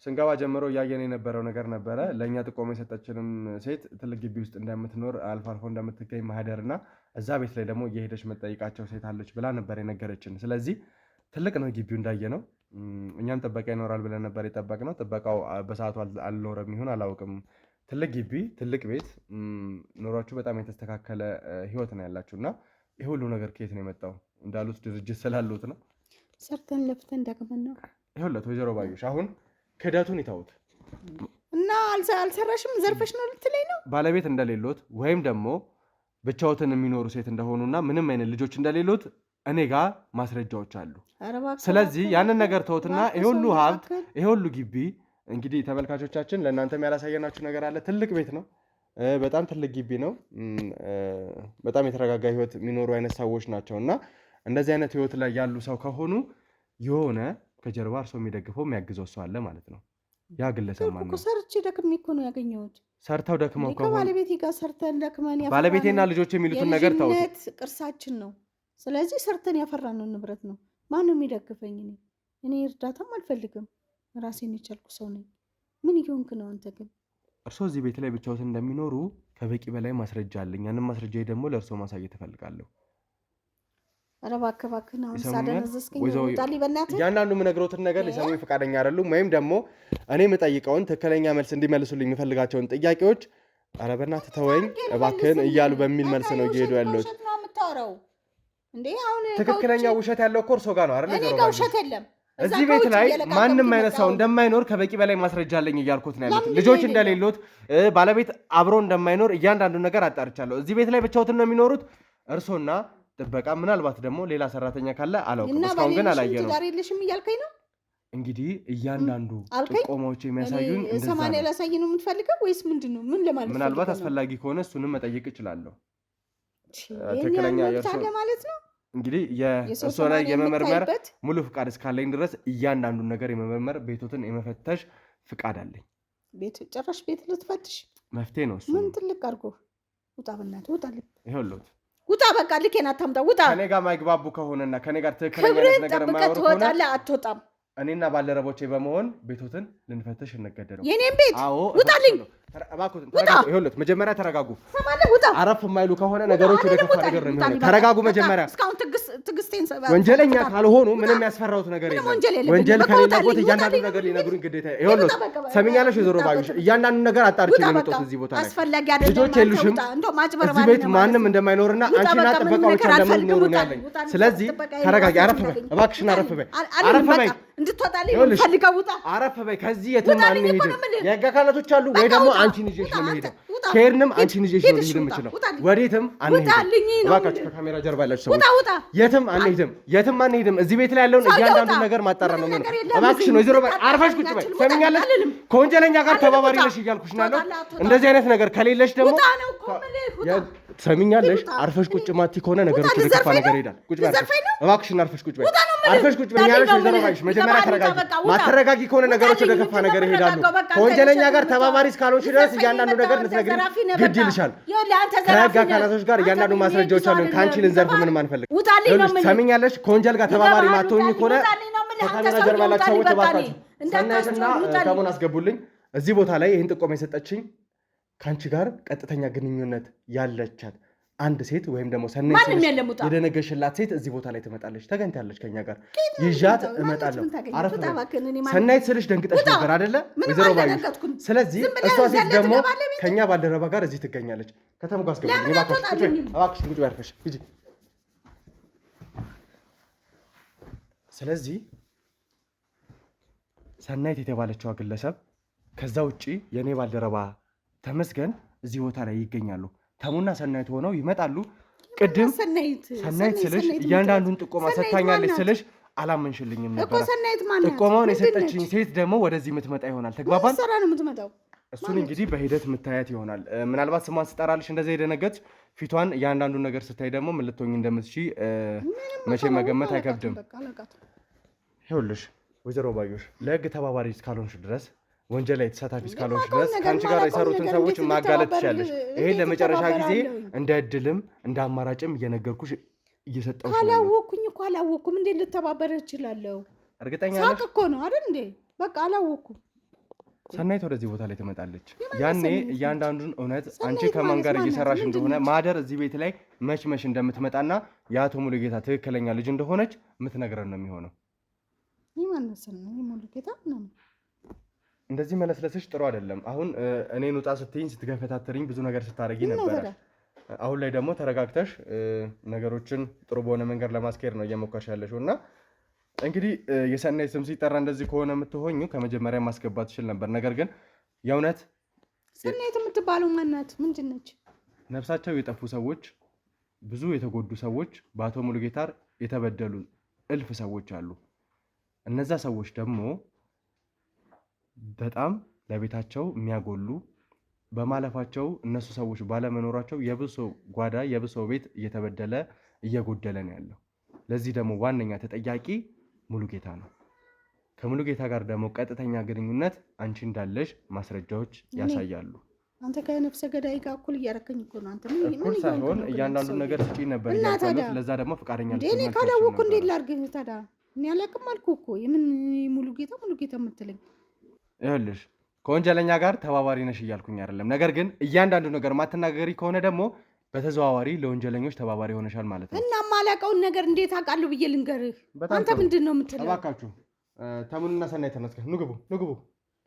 ስንገባ ጀምሮ እያየን የነበረው ነገር ነበረ። ለእኛ ጥቆማ የሰጠችንም ሴት ትልቅ ግቢ ውስጥ እንደምትኖር አልፎ አልፎ እንደምትገኝ ማህደር እና እዛ ቤት ላይ ደግሞ እየሄደች መጠይቃቸው ሴት አለች ብላ ነበር የነገረችን። ስለዚህ ትልቅ ነው ግቢው እንዳየ ነው። እኛም ጥበቃ ይኖራል ብለን ነበር የጠበቅነው። ጥበቃው በሰዓቱ አልኖረም ይሁን አላውቅም። ትልቅ ግቢ፣ ትልቅ ቤት፣ ኑሯችሁ በጣም የተስተካከለ ህይወት ነው ያላችሁ እና ይህ ሁሉ ነገር ከየት ነው የመጣው? እንዳሉት ድርጅት ስላሉት ነው። ሰርተን ለፍተን ደክመን ነው። ይኸውልህ ወይዘሮ ባዩሽ አሁን ክህደቱን ይተውት እና አልሰራሽም ዘርፈሽ ነው ልትለኝ ነው? ባለቤት እንደሌሎት ወይም ደግሞ ብቻዎትን የሚኖሩ ሴት እንደሆኑና ምንም አይነት ልጆች እንደሌሎት እኔ ጋር ማስረጃዎች አሉ። ስለዚህ ያንን ነገር ተውትና ይሄ ሁሉ ሀብት ይሄ ሁሉ ግቢ እንግዲህ ተመልካቾቻችን ለእናንተም ያላሳየናችሁ ነገር አለ። ትልቅ ቤት ነው፣ በጣም ትልቅ ግቢ ነው። በጣም የተረጋጋ ህይወት የሚኖሩ አይነት ሰዎች ናቸው እና እንደዚህ አይነት ህይወት ላይ ያሉ ሰው ከሆኑ የሆነ ከጀርባ እርሶ የሚደግፈው የሚያግዘው ሰው አለ ማለት ነው። ያ ግለሰብ ማለት ነው። ሰርቼ ደክሜ እኮ ነው ያገኘሁት። ሰርተው ደክመው ከሆነ ከባለቤቴ ጋር ሰርተን ደክመን ባለቤቴና ልጆች የሚሉትን ነገር ተውት። የልጅነት ቅርሳችን ነው። ስለዚህ ሰርተን ያፈራነው ንብረት ነው። ማን ነው የሚደግፈኝ? እኔ እርዳታም አልፈልግም። ራሴን የቻልኩ ሰው ነኝ። ምን ይሆንክ ነው አንተ? ግን እርሶ እዚህ ቤት ላይ ብቻዎትን እንደሚኖሩ ከበቂ በላይ ማስረጃ አለኝ። ያንን ማስረጃ ደግሞ ለእርሶ ማሳየት እፈልጋለሁ። ኧረ እባክህ ነው ሳደረዘስከኝ ወጣሊ በእናትህ። እያንዳንዱ የምነግሮትን ነገር ሊሰሙኝ ፈቃደኛ አይደሉም፣ ወይም ደግሞ እኔ የምጠይቀውን ትክክለኛ መልስ እንዲመልሱልኝ የሚፈልጋቸውን ጥያቄዎች ኧረ በእናትህ ተወኝ እባክህን እያሉ በሚል መልስ ነው እየሄዱ ያለሁት። ትክክለኛ ውሸት ያለው እኮ እርሶ ጋር ነው አይደል? እኔ ጋር ውሸት የለም። እዚህ ቤት ላይ ማንም አይነት ሰው እንደማይኖር ከበቂ በላይ ማስረጃ አለኝ እያልኩት ነው ያሉት። ልጆች እንደሌሉት ባለቤት አብሮ እንደማይኖር እያንዳንዱ ነገር አጣርቻለሁ። እዚህ ቤት ላይ ብቻዎትን ነው የሚኖሩት እርሶና ጥበቃ፣ ምናልባት ደግሞ ሌላ ሰራተኛ ካለ አላውቅም። እስካሁን ግን አላየነውም። ትዳር የለሽም እያልከኝ ነው? እንግዲህ እያንዳንዱ ጥቆማዎች የሚያሳዩን እንደዛ ነው። ሰማንያ ላሳይ ነው የምትፈልገው ወይስ ምንድነው? ምን ለማለት ነው? ምናልባት አስፈላጊ ከሆነ እሱንም መጠየቅ እችላለሁ። ትክክለኛ የእርሶ ማለት ነው። እንግዲህ የእርሶ ላይ የመመርመር ሙሉ ፍቃድ እስካለኝ ድረስ እያንዳንዱን ነገር የመመርመር ቤቶትን የመፈተሽ ፍቃድ አለኝ። ቤት ጨራሽ ቤት ልትፈትሽ መፍትሄ ነው እሱ። ምን ትልቅ አድርጎ ውጣ፣ በእናትህ ውጣ። ይኸውልዎት ውጣ፣ በቃ ልኬን አታምጣ፣ ውጣ። ከኔ ጋር ማይግባቡ ከሆነና ከኔ ጋር ትክክለኛ ነገር የማያወሩ ከሆነ ትወጣለህ። አትወጣም። እኔና ባልደረቦቼ በመሆን ቤቶትን ልንፈትሽ እንገደደው። የኔን ቤት ውጣልኝ። ይኸውልዎት መጀመሪያ ተረጋጉ። ሰማለህ? ውጣ። አረፍ የማይሉ ከሆነ ነገሮች ወደ ከፋ ነገር ነው የሚሆነው። ተረጋጉ መጀመሪያ። እስካሁን ትዕግስቴን ወንጀለኛ ካልሆኑ ምንም ያስፈራውት ነገር የለም። ወንጀል ከሌለበት እያንዳንዱ ነገር ሊነግሩኝ ግዴታ። ይኸውልዎት ሰሚኛለሽ ወይዘሮ ባዩሽ፣ እያንዳንዱ ነገር አጣርቼ ነው የመጣሁት እዚህ ቦታ ላይ። አስፈላጊ አይደለም። ልጆች የሉሽም። እዚህ ቤት ማንም እንደማይኖርና አንቺና ጥበቃ ብቻ እንደምትኖሩ ነው ያለኝ። ስለዚህ ተረጋጊ። አረፍ በይ እባክሽን፣ አረፍ በይ፣ አረፍ በይ። እንድትወጣልኝ ፈልገው ውጣ። አረፍ በይ። ከዚህ የትም አንሄድም። የህግ አካላቶች አሉ ወይ ደግሞ አንቺን ይዤሽ ነው የምሄደው። ከሄድንም አንቺን ይዤሽ ነው ልሄድ የምችለው። ወዴትም አንሄድም። እባካችሁ ከካሜራ ጀርባ ያላችሁ ሰዎች የትም አንሄድም፣ የትም አንሄድም። እዚህ ቤት ላይ ያለውን እያንዳንዱ ነገር ማጣራ ነው የሚሆነው። እባክሽን ወይዘሮ ባይ አርፈሽ ቁጭ በይ። ሰሚኛለሽ? ከወንጀለኛ ጋር ተባባሪ ነሽ እያልኩሽ ነው ያለው። እንደዚህ አይነት ነገር ከሌለሽ ደግሞ ሰሚኛለሽ? አርፈሽ ቁጭ ማቲ ከሆነ ነገሮች ወደ ከፋ ነገር ይሄዳል። ቁጭ በይ እባክሽን፣ አርፈሽ ቁጭ በይ፣ አርፈሽ ቁጭ በይ ያለሽ ወይዘሮ ባይሽ። መጀመሪያ ተረጋጊ። ማተረጋጊ ከሆነ ነገሮች ወደ ከፋ ነገር ይሄዳሉ። ከወንጀለኛ ጋር ተባባሪ እስካልሆንሽ ድረስ እያንዳንዱ ነገር ልትነግሪኝ ግድ ይልሻል። ከህግ አካላቶች ጋር እያንዳንዱ ማስረጃዎች አሉን። ከአንቺ ልንዘርፍ ምንም አንፈልግም። ሰሚኛለሽ? ከወንጀል ጋር ተባባሪ ማትሆኚ ከሆነ ከካሜራ ጀርባ ያላችሁ ሰዎች እባካችሁ ሰናይትና ተሙን አስገቡልኝ። እዚህ ቦታ ላይ ይህን ጥቆማ የሰጠችኝ ከአንቺ ጋር ቀጥተኛ ግንኙነት ያለቻት አንድ ሴት ወይም ደግሞ ሰናይት የደነገሽላት ሴት እዚህ ቦታ ላይ ትመጣለች። ተገኝታለች ከኛ ጋር ይዣት እመጣለሁ። ሰናይት ስልሽ ደንግጠሽ ነበር አይደለ ወይዘሮ ባዩሽ? ስለዚህ እሷ ሴት ደግሞ ከኛ ባልደረባ ጋር እዚህ ትገኛለች። ከተሙ ጋር አስገቡልኝ እባክሽ። ቁጭ በይ አርፈሽ ሂጂ። ስለዚህ ሰናይት የተባለችዋ ግለሰብ ከዛ ውጪ የኔ ባልደረባ ተመስገን እዚህ ቦታ ላይ ይገኛሉ። ተሙና ሰናይት ሆነው ይመጣሉ። ቅድም ሰናይት ስልሽ እያንዳንዱን ጥቆማ ሰጥታኛለች ስልሽ አላመንሽልኝም ነበር። ጥቆማውን የሰጠችኝ ሴት ደግሞ ወደዚህ የምትመጣ ይሆናል። ተግባባን? እሱን እንግዲህ በሂደት የምታያት ይሆናል። ምናልባት ስሟን ስጠራልሽ እንደዚህ የደነገጥሽ ፊቷን እያንዳንዱን ነገር ስታይ ደግሞ ምን ልትሆኝ እንደምትችይ መቼ መገመት አይከብድም። ይኸውልሽ ወይዘሮ ባዩሽ ለህግ ተባባሪ እስካልሆንሽ ድረስ ወንጀል ላይ ተሳታፊ እስካልሆንሽ ድረስ ከአንቺ ጋር የሰሩትን ሰዎች ማጋለጥ ትችያለሽ። ይሄን ለመጨረሻ ጊዜ እንደ እድልም እንደ አማራጭም እየነገርኩሽ እየሰጠሁሽ ነው። አላወኩም። እንዴት ልተባበር እችላለሁ? እርግጠኛ ነሽ? ሳቅ እኮ ነው አይደል እንዴ? በቃ አላወኩም። ሰናይት ወደዚህ ቦታ ላይ ትመጣለች። ያኔ እያንዳንዱን እውነት አንቺ ከማን ጋር እየሰራሽ እንደሆነ ማደር እዚህ ቤት ላይ መች እንደምትመጣና የአቶ ሙሉጌታ ትክክለኛ ልጅ እንደሆነች የምትነግረን ነው የሚሆነው። እንደዚህ መለስለስሽ ጥሩ አይደለም። አሁን እኔን ውጣ ስትይኝ ስትገፈታተሪኝ ብዙ ነገር ስታደርጊ ነበረ። አሁን ላይ ደግሞ ተረጋግተሽ ነገሮችን ጥሩ በሆነ መንገድ ለማስኬድ ነው እየሞከርሽ ያለሽው እና እንግዲህ የሰናይት ስም ሲጠራ እንደዚህ ከሆነ የምትሆኙ ከመጀመሪያ ማስገባት ትችል ነበር። ነገር ግን የእውነት ሰናይት የምትባለው ማናት? ምንድን ነች? ነፍሳቸው የጠፉ ሰዎች፣ ብዙ የተጎዱ ሰዎች፣ በአቶ ሙሉጌታ የተበደሉ እልፍ ሰዎች አሉ። እነዛ ሰዎች ደግሞ በጣም ለቤታቸው የሚያጎሉ በማለፋቸው እነሱ ሰዎች ባለመኖራቸው የብሶ ጓዳ የብሶ ቤት እየተበደለ እየጎደለ ነው ያለው። ለዚህ ደግሞ ዋነኛ ተጠያቂ ሙሉጌታ ነው። ከሙሉጌታ ጋር ደግሞ ቀጥተኛ ግንኙነት አንቺ እንዳለሽ ማስረጃዎች ያሳያሉ። አንተ ከነፍሰ ገዳይ ጋር እኩል እያረከኝ እኮ ነው። አንተ ምን ሳይሆን እያንዳንዱ ነገር ስጪ ነበር ያለው። ለዛ ደግሞ ፍቃደኛ ነሽ። እኔ ካላወቅኩ እንዴት ላድርግ ታዲያ? እኔ አላውቅም አልኩ እኮ። የምን ሙሉጌታ የምትለኝ? ይኸውልሽ ከወንጀለኛ ጋር ተባባሪ ነሽ እያልኩኝ አይደለም። ነገር ግን እያንዳንዱ ነገር ማትናገሪ ከሆነ ደግሞ በተዘዋዋሪ ለወንጀለኞች ተባባሪ ሆነሻል ማለት ነው። እና ማላውቀውን ነገር እንዴት አውቃለሁ ብዬ ልንገርህ? አንተ ምንድን ነው የምትለው? እባካችሁ ተሙንና ሰናይት ተነስከ ኑ ግቡ።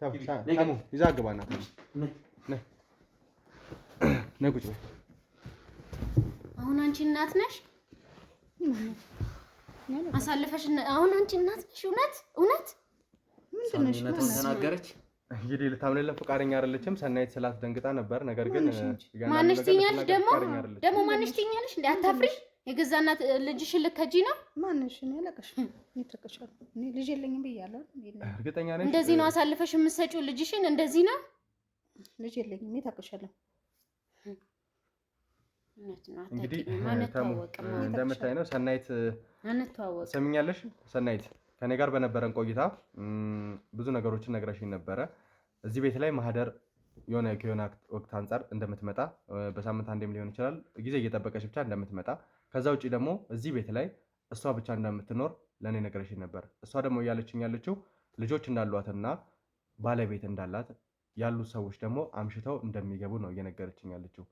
ተሙ ይዛ ግባና ነይ ቁጭ በይ። አሁን አንቺ እናት ነሽ አሳልፈሽ። አሁን አንቺ እናት ነሽ። እውነት ምንድን ነሽ? ተናገረች። እንግዲህ ልታምንልን ፈቃደኛ አይደለችም። ሰናይት ስላት ደንግጣ ነበር። ነገር ግን ማንሽ ትኛለሽ? ደግሞ ማንሽ ትኛለሽ? እንዴ አታፍሪ? የገዛ እናት ልጅሽን ልከጂ ነው? ማንሽ ነው ያለቀሽ? ይተከሻል። እኔ ልጅ የለኝም ብያለሁ። እርግጠኛ ነሽ? እንደዚህ ነው አሳልፈሽ የምትሰጪው ልጅሽን? እንደዚህ ነው? ልጅ የለኝም ይተከሻለሁ። እንግዲህ እንደምታይ ነው ሰናይት። ሰምኛለሽ ሰናይት? ከኔ ጋር በነበረን ቆይታ ብዙ ነገሮችን ነግረሽኝ ነበረ። እዚህ ቤት ላይ ማህደር የሆነ ወቅት አንጻር እንደምትመጣ በሳምንት አንዴም ሊሆን ይችላል ጊዜ እየጠበቀች ብቻ እንደምትመጣ፣ ከዛ ውጪ ደግሞ እዚህ ቤት ላይ እሷ ብቻ እንደምትኖር ለእኔ ነግረሽኝ ነበር። እሷ ደግሞ እያለችኝ ያለችው ልጆች እንዳሏትና ባለቤት እንዳላት ያሉት ሰዎች ደግሞ አምሽተው እንደሚገቡ ነው እየነገረችኝ ያለችው።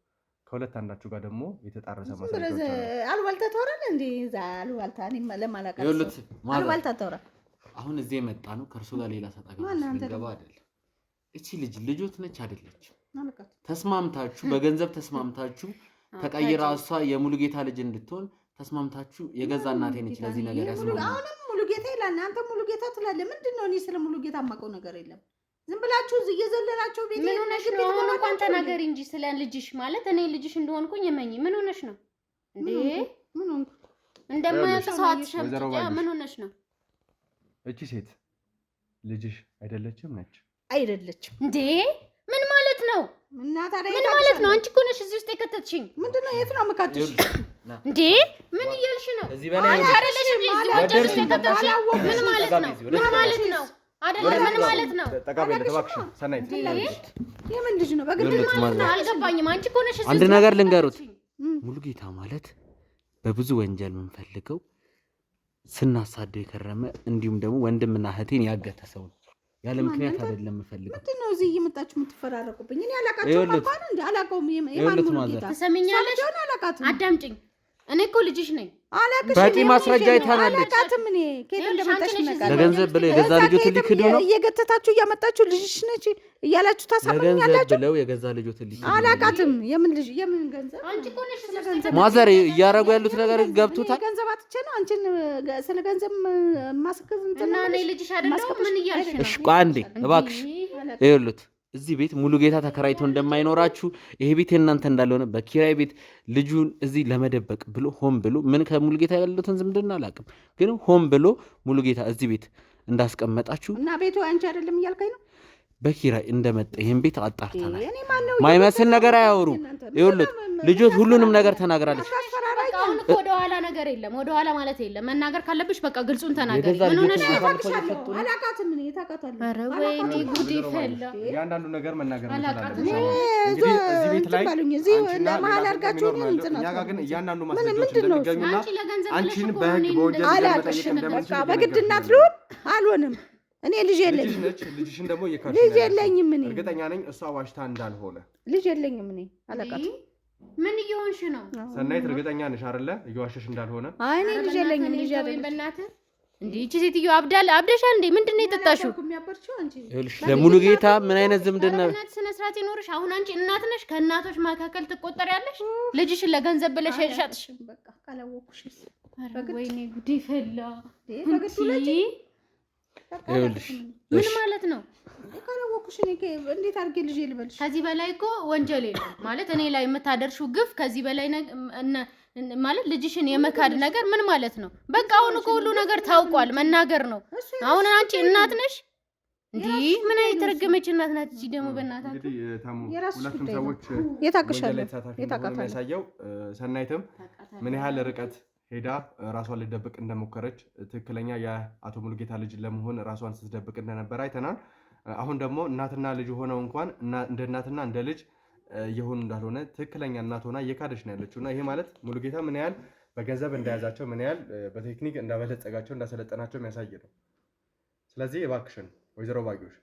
ከሁለት አንዳችሁ ጋር ደግሞ የተጣረሰ ማስረጃዎች አሉ። አልባልታ ተወራለ እንዴ? ዛ አልባልታ ለማላቃ አልባልታ ተወራ። አሁን እዚህ የመጣ ነው ከእርሱ ጋር ሌላ ሰጣጋ ገባ አይደለም። እቺ ልጆት ነች አይደለች? ተስማምታችሁ በገንዘብ ተስማምታችሁ ተቀይራ እሷ የሙሉጌታ ልጅ እንድትሆን ተስማምታችሁ የገዛ እናቴ ነች ለዚህ ነገር ያስማማል። አሁንም ሙሉጌታ ይላል፣ አንተ ሙሉጌታ ትላለህ። ምንድነው? እኔ ስለ ሙሉጌታ የማውቀው ነገር የለም። ዝም ብላችሁ እየዘለላችሁ ቤት ምን ሆነሽ ነው? አሁን እንኳን ተናገሪ እንጂ ስለ ልጅሽ። ማለት እኔ ልጅሽ እንደሆንኩኝ እመኚ። ምን ሆነሽ ነው እንዴ? ምን ሆንኩ? እንደማያውቅ ሰው አትሸምጪ። ምን ሆነሽ ነው? እቺ ሴት ልጅሽ አይደለችም? ነች አይደለችም እንዴ? ምን ማለት ነው? እና ታዲያ ምን ማለት ነው? አንቺ እኮ ነሽ እዚህ ውስጥ የከተትሽኝ። ምንድነው? የት ነው የምከትሽ እንዴ? ምን እያልሽ ነው? አንቺ አይደለሽም እዚህ ውስጥ የከተትሽኝ። ምን ማለት ነው? ምን ማለት ነው? አይደለም ምን ማለት ነው? ተቀበለ ተባክሽ ሰናይት የምን ልጅ ነው? በግድ ማለት ነው? አልገባኝም። አንቺ እኮ ነሽ አንድ ነገር ልንገሩት። ሙሉጌታ ማለት በብዙ ወንጀል የምንፈልገው ስናሳደው የከረመ እንዲሁም ደግሞ ወንድምና እህቴን ያገተ ሰው ነው። ያለ ምክንያት አይደለም የምፈልገው። ምንድን ነው እዚህ እየመጣችሁ የምትፈራረቁብኝ? እኔ አላውቃቸውም እንኳን እንደ አላውቀውም። የማን ሙሉጌታ ትሰሚኛለሽ? አዳምጪኝ። እኔ እኮ ልጅሽ ነኝ። በቂ ማስረጃ አይታናለች። አላውቃትም። እኔ ከየት እንደመጣሽ ነቃለሁ። ለገንዘብ ብለው የገዛ ልጆትን ሊክዱ ነው። እየገተታችሁ እያመጣችሁ ልጅሽ ነች እያላችሁ ታሳምኛላችሁ። ለገንዘብ ብለው የገዛ ልጆትን ሊክዱ። አላውቃትም። የምን ልጅ የምን ገንዘብ? አንቺ እኮ ነሽ ስለገንዘብ ማዘር እያደረጉ ያሉት ነገር ገብቶታል። ገንዘብ አጥቼ ነው አንቺን ስለ ገንዘብ ማስከዝ እንትን እና እኔ ልጅሽ አይደለሁም። ምን እያልሽ ነው? እሺ ቆይ አንዴ እባክሽ ይኸውልህ እዚህ ቤት ሙሉ ጌታ ተከራይቶ እንደማይኖራችሁ ይሄ ቤት እናንተ እንዳልሆነ በኪራይ ቤት ልጁን እዚህ ለመደበቅ ብሎ ሆን ብሎ ምን ከሙሉ ጌታ ያለሉትን ዝምድና አላውቅም፣ ግን ሆን ብሎ ሙሉ ጌታ እዚህ ቤት እንዳስቀመጣችሁ እና ቤቱ አንቺ አይደለም እያልከኝ ነው። በኪራይ እንደመጣ ይሄን ቤት አጣርተናል። ማይመስል ነገር አያወሩ። ይኸውልህ ልጆት ሁሉንም ነገር ተናግራለች። አሁን እኮ ወደ ኋላ ነገር የለም፣ ወደ ኋላ ማለት የለም። መናገር ካለብሽ በቃ ግልጹን ተናገሪ። ምን ሆነሽ ነው? አላውቃትም። ምን ታውቃታለህ? ኧረ ወይኔ ጉዴ ፈላ። እያንዳንዱ ነገር መናገር አላውቃትም። እንግዲህ እዚህ ቤት ላይ እዚህ ለመሀል አድርጋችሁ ነው እንትን እኛ ጋር ግን እያንዳንዱ ማስረጃዎች እንደሚገኙና አንቺን በህግ በወንጀል መጠየቅ እንደምትችል በቃ በግድ እናት ልሁን አልሆንም። እኔ ልጅ የለኝም። ልጅሽን ደግሞ እየካድሽ ልጅ የለኝም። እኔ እርግጠኛ ነኝ እሷ ዋሽታ እንዳልሆነ። ልጅ የለኝም። እኔ አላውቃትም። ምን እየሆንሽ ነው? ሰናይት እርግጠኛ ነሽ አይደለ? እየዋሸሽ እንዳልሆነ። አይ እኔ ልጅ የለኝም። ልጅ አይደለም። በእናትህ እንዴ እቺ ሴትዮ አብደሻል እንዴ? ምንድነው የጠጣሽው? ይኸውልሽ ለሙሉ ጌታ ምን አይነት ዝምድና እናት ስነ ስርዓት ይኖርሽ። አሁን አንቺ እናት ነሽ፣ ከእናቶች መካከል ትቆጠሪያለሽ። ልጅሽን ለገንዘብ ብለሽ ሸጥሽ። በቃ ካላወኩሽስ። ወይኔ ጉዴ ፈላ። ይኸውልሽ ምን ማለት ነው? ካላወኩሽ እኔ እንዴት አድርጌ ልጅ ልበልሽ? ከዚህ በላይ እኮ ወንጀል የለም ማለት እኔ ላይ የምታደርሺው ግፍ ከዚህ በላይ ማለት ልጅሽን የመካድ ነገር ምን ማለት ነው? በቃ አሁን እኮ ሁሉ ነገር ታውቋል፣ መናገር ነው። አሁን አንቺ እናት ነሽ እንዴ? ምን አይነት የተረገመች እናት ናት? እዚህ ደግሞ በእናታችሁ እንግዲህ ሁለቱም ሰዎች የታቀሻለ የሚያሳየው ሰናይትም ምን ያህል ርቀት ሄዳ ራሷን ልደብቅ እንደሞከረች ትክክለኛ የአቶ ሙሉጌታ ልጅ ለመሆን ራሷን ስትደብቅ እንደነበር አይተናል። አሁን ደግሞ እናትና ልጅ ሆነው እንኳን እንደ እናትና እንደ ልጅ የሆኑ እንዳልሆነ ትክክለኛ እናት ሆና እየካደች ነው ያለችው እና ይሄ ማለት ሙሉጌታ ምን ያህል በገንዘብ እንደያዛቸው ምን ያህል በቴክኒክ እንዳበለጸጋቸው እንዳሰለጠናቸው የሚያሳይ ነው። ስለዚህ እባክሽን ወይዘሮ ባጊዎች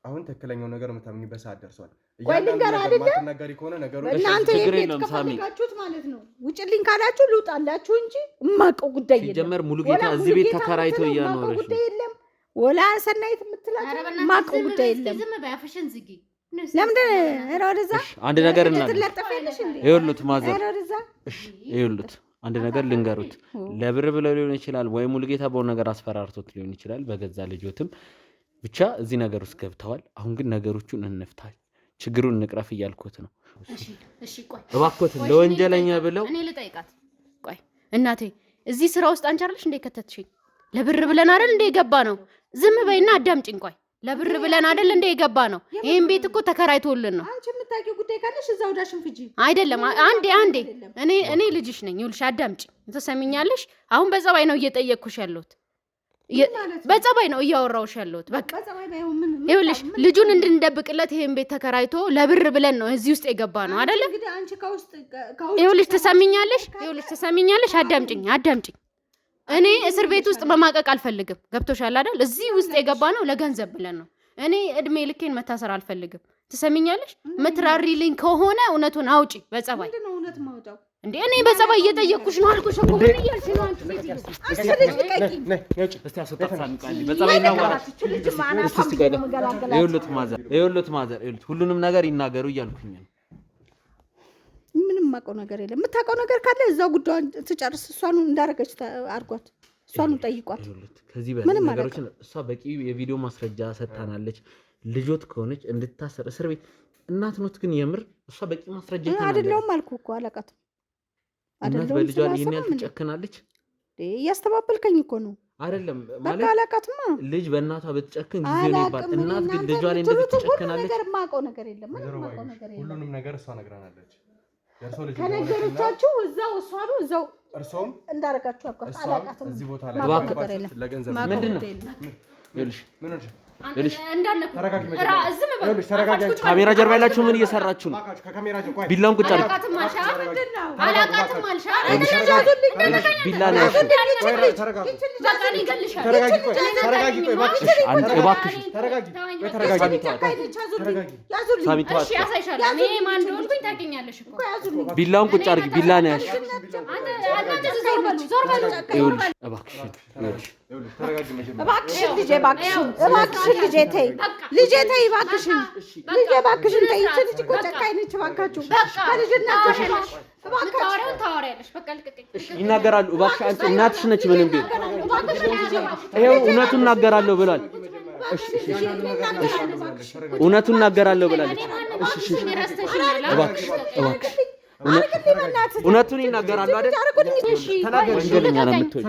አሁን ትክክለኛው ነገር የምታምኝበት ሰዓት ደርሷል። ማትናገሪ ከሆነ ነገሩ እናንተ የቤት ከፈልጋችሁት ማለት ነው ውጭልኝ ካላችሁ ልውጣላችሁ እንጂ የማውቀው ጉዳይ የለም። ሲጀመር ሙሉጌታ እዚህ ቤት ተከራይቶ እያኖረች ጉዳይ የለም። ወላ ሰናይት የምትላችሁ የማውቀው ጉዳይ የለም። ዝም በይ አፍሽን ዝጊ። ለምንድን ወደዛ አንድ ነገር ትለጠፊያለሽ እንዴ? ይኸውልህ ማዘር ወደዛ ይኸውልህ አንድ ነገር ልንገሩት። ለብር ብለው ሊሆን ይችላል ወይ ሙሉጌታ በሆነ ነገር አስፈራርቶት ሊሆን ይችላል። በገዛ ልጆትም ብቻ እዚህ ነገር ውስጥ ገብተዋል። አሁን ግን ነገሮቹን እንፍታል፣ ችግሩን እንቅረፍ እያልኩት ነው። እሺ ቆይ እባክዎትን ለወንጀለኛ ብለው እኔ ልጠይቃት። ቆይ እናቴ እዚህ ስራ ውስጥ አንቺ አይደልሽ እንደ ከተትሽኝ? ለብር ብለን አይደል እንደ የገባ ነው? ዝም በይና አዳምጪኝ። ቆይ ለብር ብለን አይደል እንደ የገባ ነው? ይሄን ቤት እኮ ተከራይቶልን ነው። አንቺ የምታውቂው ጉዳይ ካለሽ እዛው ዳሽን ፍጂ። አይደለም አንዴ እኔ ልጅሽ ነኝ። ይኸውልሽ አዳምጪኝ፣ ትሰሚኛለሽ? አሁን በጸባይ ነው እየጠየቅኩሽ ያለሁት፣ በጸባይ ነው እያወራሁሽ ያለሁት። በቃ ይኸውልሽ ልጁን እንድንደብቅለት ይሄን ቤት ተከራይቶ ለብር ብለን ነው እዚህ ውስጥ የገባ ነው አይደለ? ይኸውልሽ ትሰሚኛለሽ? አዳምጪኝ። እኔ እስር ቤት ውስጥ መማቀቅ አልፈልግም። ገብቶሻል አይደል? እዚህ ውስጥ የገባ ነው ለገንዘብ ብለን ነው። እኔ እድሜ ልኬን መታሰር አልፈልግም። ትሰሚኛለሽ? ምትራሪልኝ ከሆነ እውነቱን አውጪ በጸባይ እንዴ። እኔ በጸባይ እየጠየቅኩሽ ነው አልኩሽ እኮ። ምን እያልሽ ነው አንቺ? ሁሉንም ነገር ይናገሩ እያልኩኝ ነው። ምንም የማውቀው ነገር የለም። የምታውቀው ነገር ካለ እዛው ጉዳዩን ትጨርስ። እሷኑ እንዳረገች አድርጓት፣ እሷኑ ጠይቋት። ከዚህ በላይ ነገሮችን እሷ በቂ የቪዲዮ ማስረጃ ሰጥታናለች። ልጆት ከሆነች እንድታሰር እስር ቤት እናት ኖት። ግን የምር እሷ በቂ ማስረጃ አይደለውም አልኩ እኮ አላውቃትም። እናት በልጇ ይሄን ያህል ትጨክናለች? እያስተባበልከኝ እኮ ነው። አይደለም ማለት አላውቃትማ። ልጅ በእናቷ ብትጨክን ጊዜ ነው ይባል። እናት ግን ልጇ ላይ እንደዚህ ትጨክናለች? የማውቀው ነገር የለም። ሁሉንም ነገር እሷ ነግራናለች። ከነገሮቻችሁ እዛው እሷ ነው እዛው እርሶም እንዳረጋችሁ አላውቃትም። እዚህ ቦታ ላይ ለገንዘብ ምንድን ነው? ምን ካሜራ ጀርባ ያላችሁ ምን እየሰራችሁ ነው? ቢላውን ቁጭ አድርግ። ቢላ ነው ቢላውን ቁጭ አድርግ። ቢላ ነው ያልሽ። እባክሽን ልጄ እባክሽን ልጄ ተይ ልጄ ተይ እባክሽን ልጄ እባክሽን ተይ። ይቺ ልጅ እኮ ጨካኝ ነች። እባካችሁ በልጅነትሽ ይናገራሉ። እባክሽ አንቺ እናትሽ ነች። ምንም ቢሆን ይኸው እውነቱን እናገራለሁ ብሏል። እውነቱን እናገራለሁ ብላለች። እባክሽ እውነቱን ይናገራሉ አይደል? ወንጀለኛ ነው የምትሆኝ።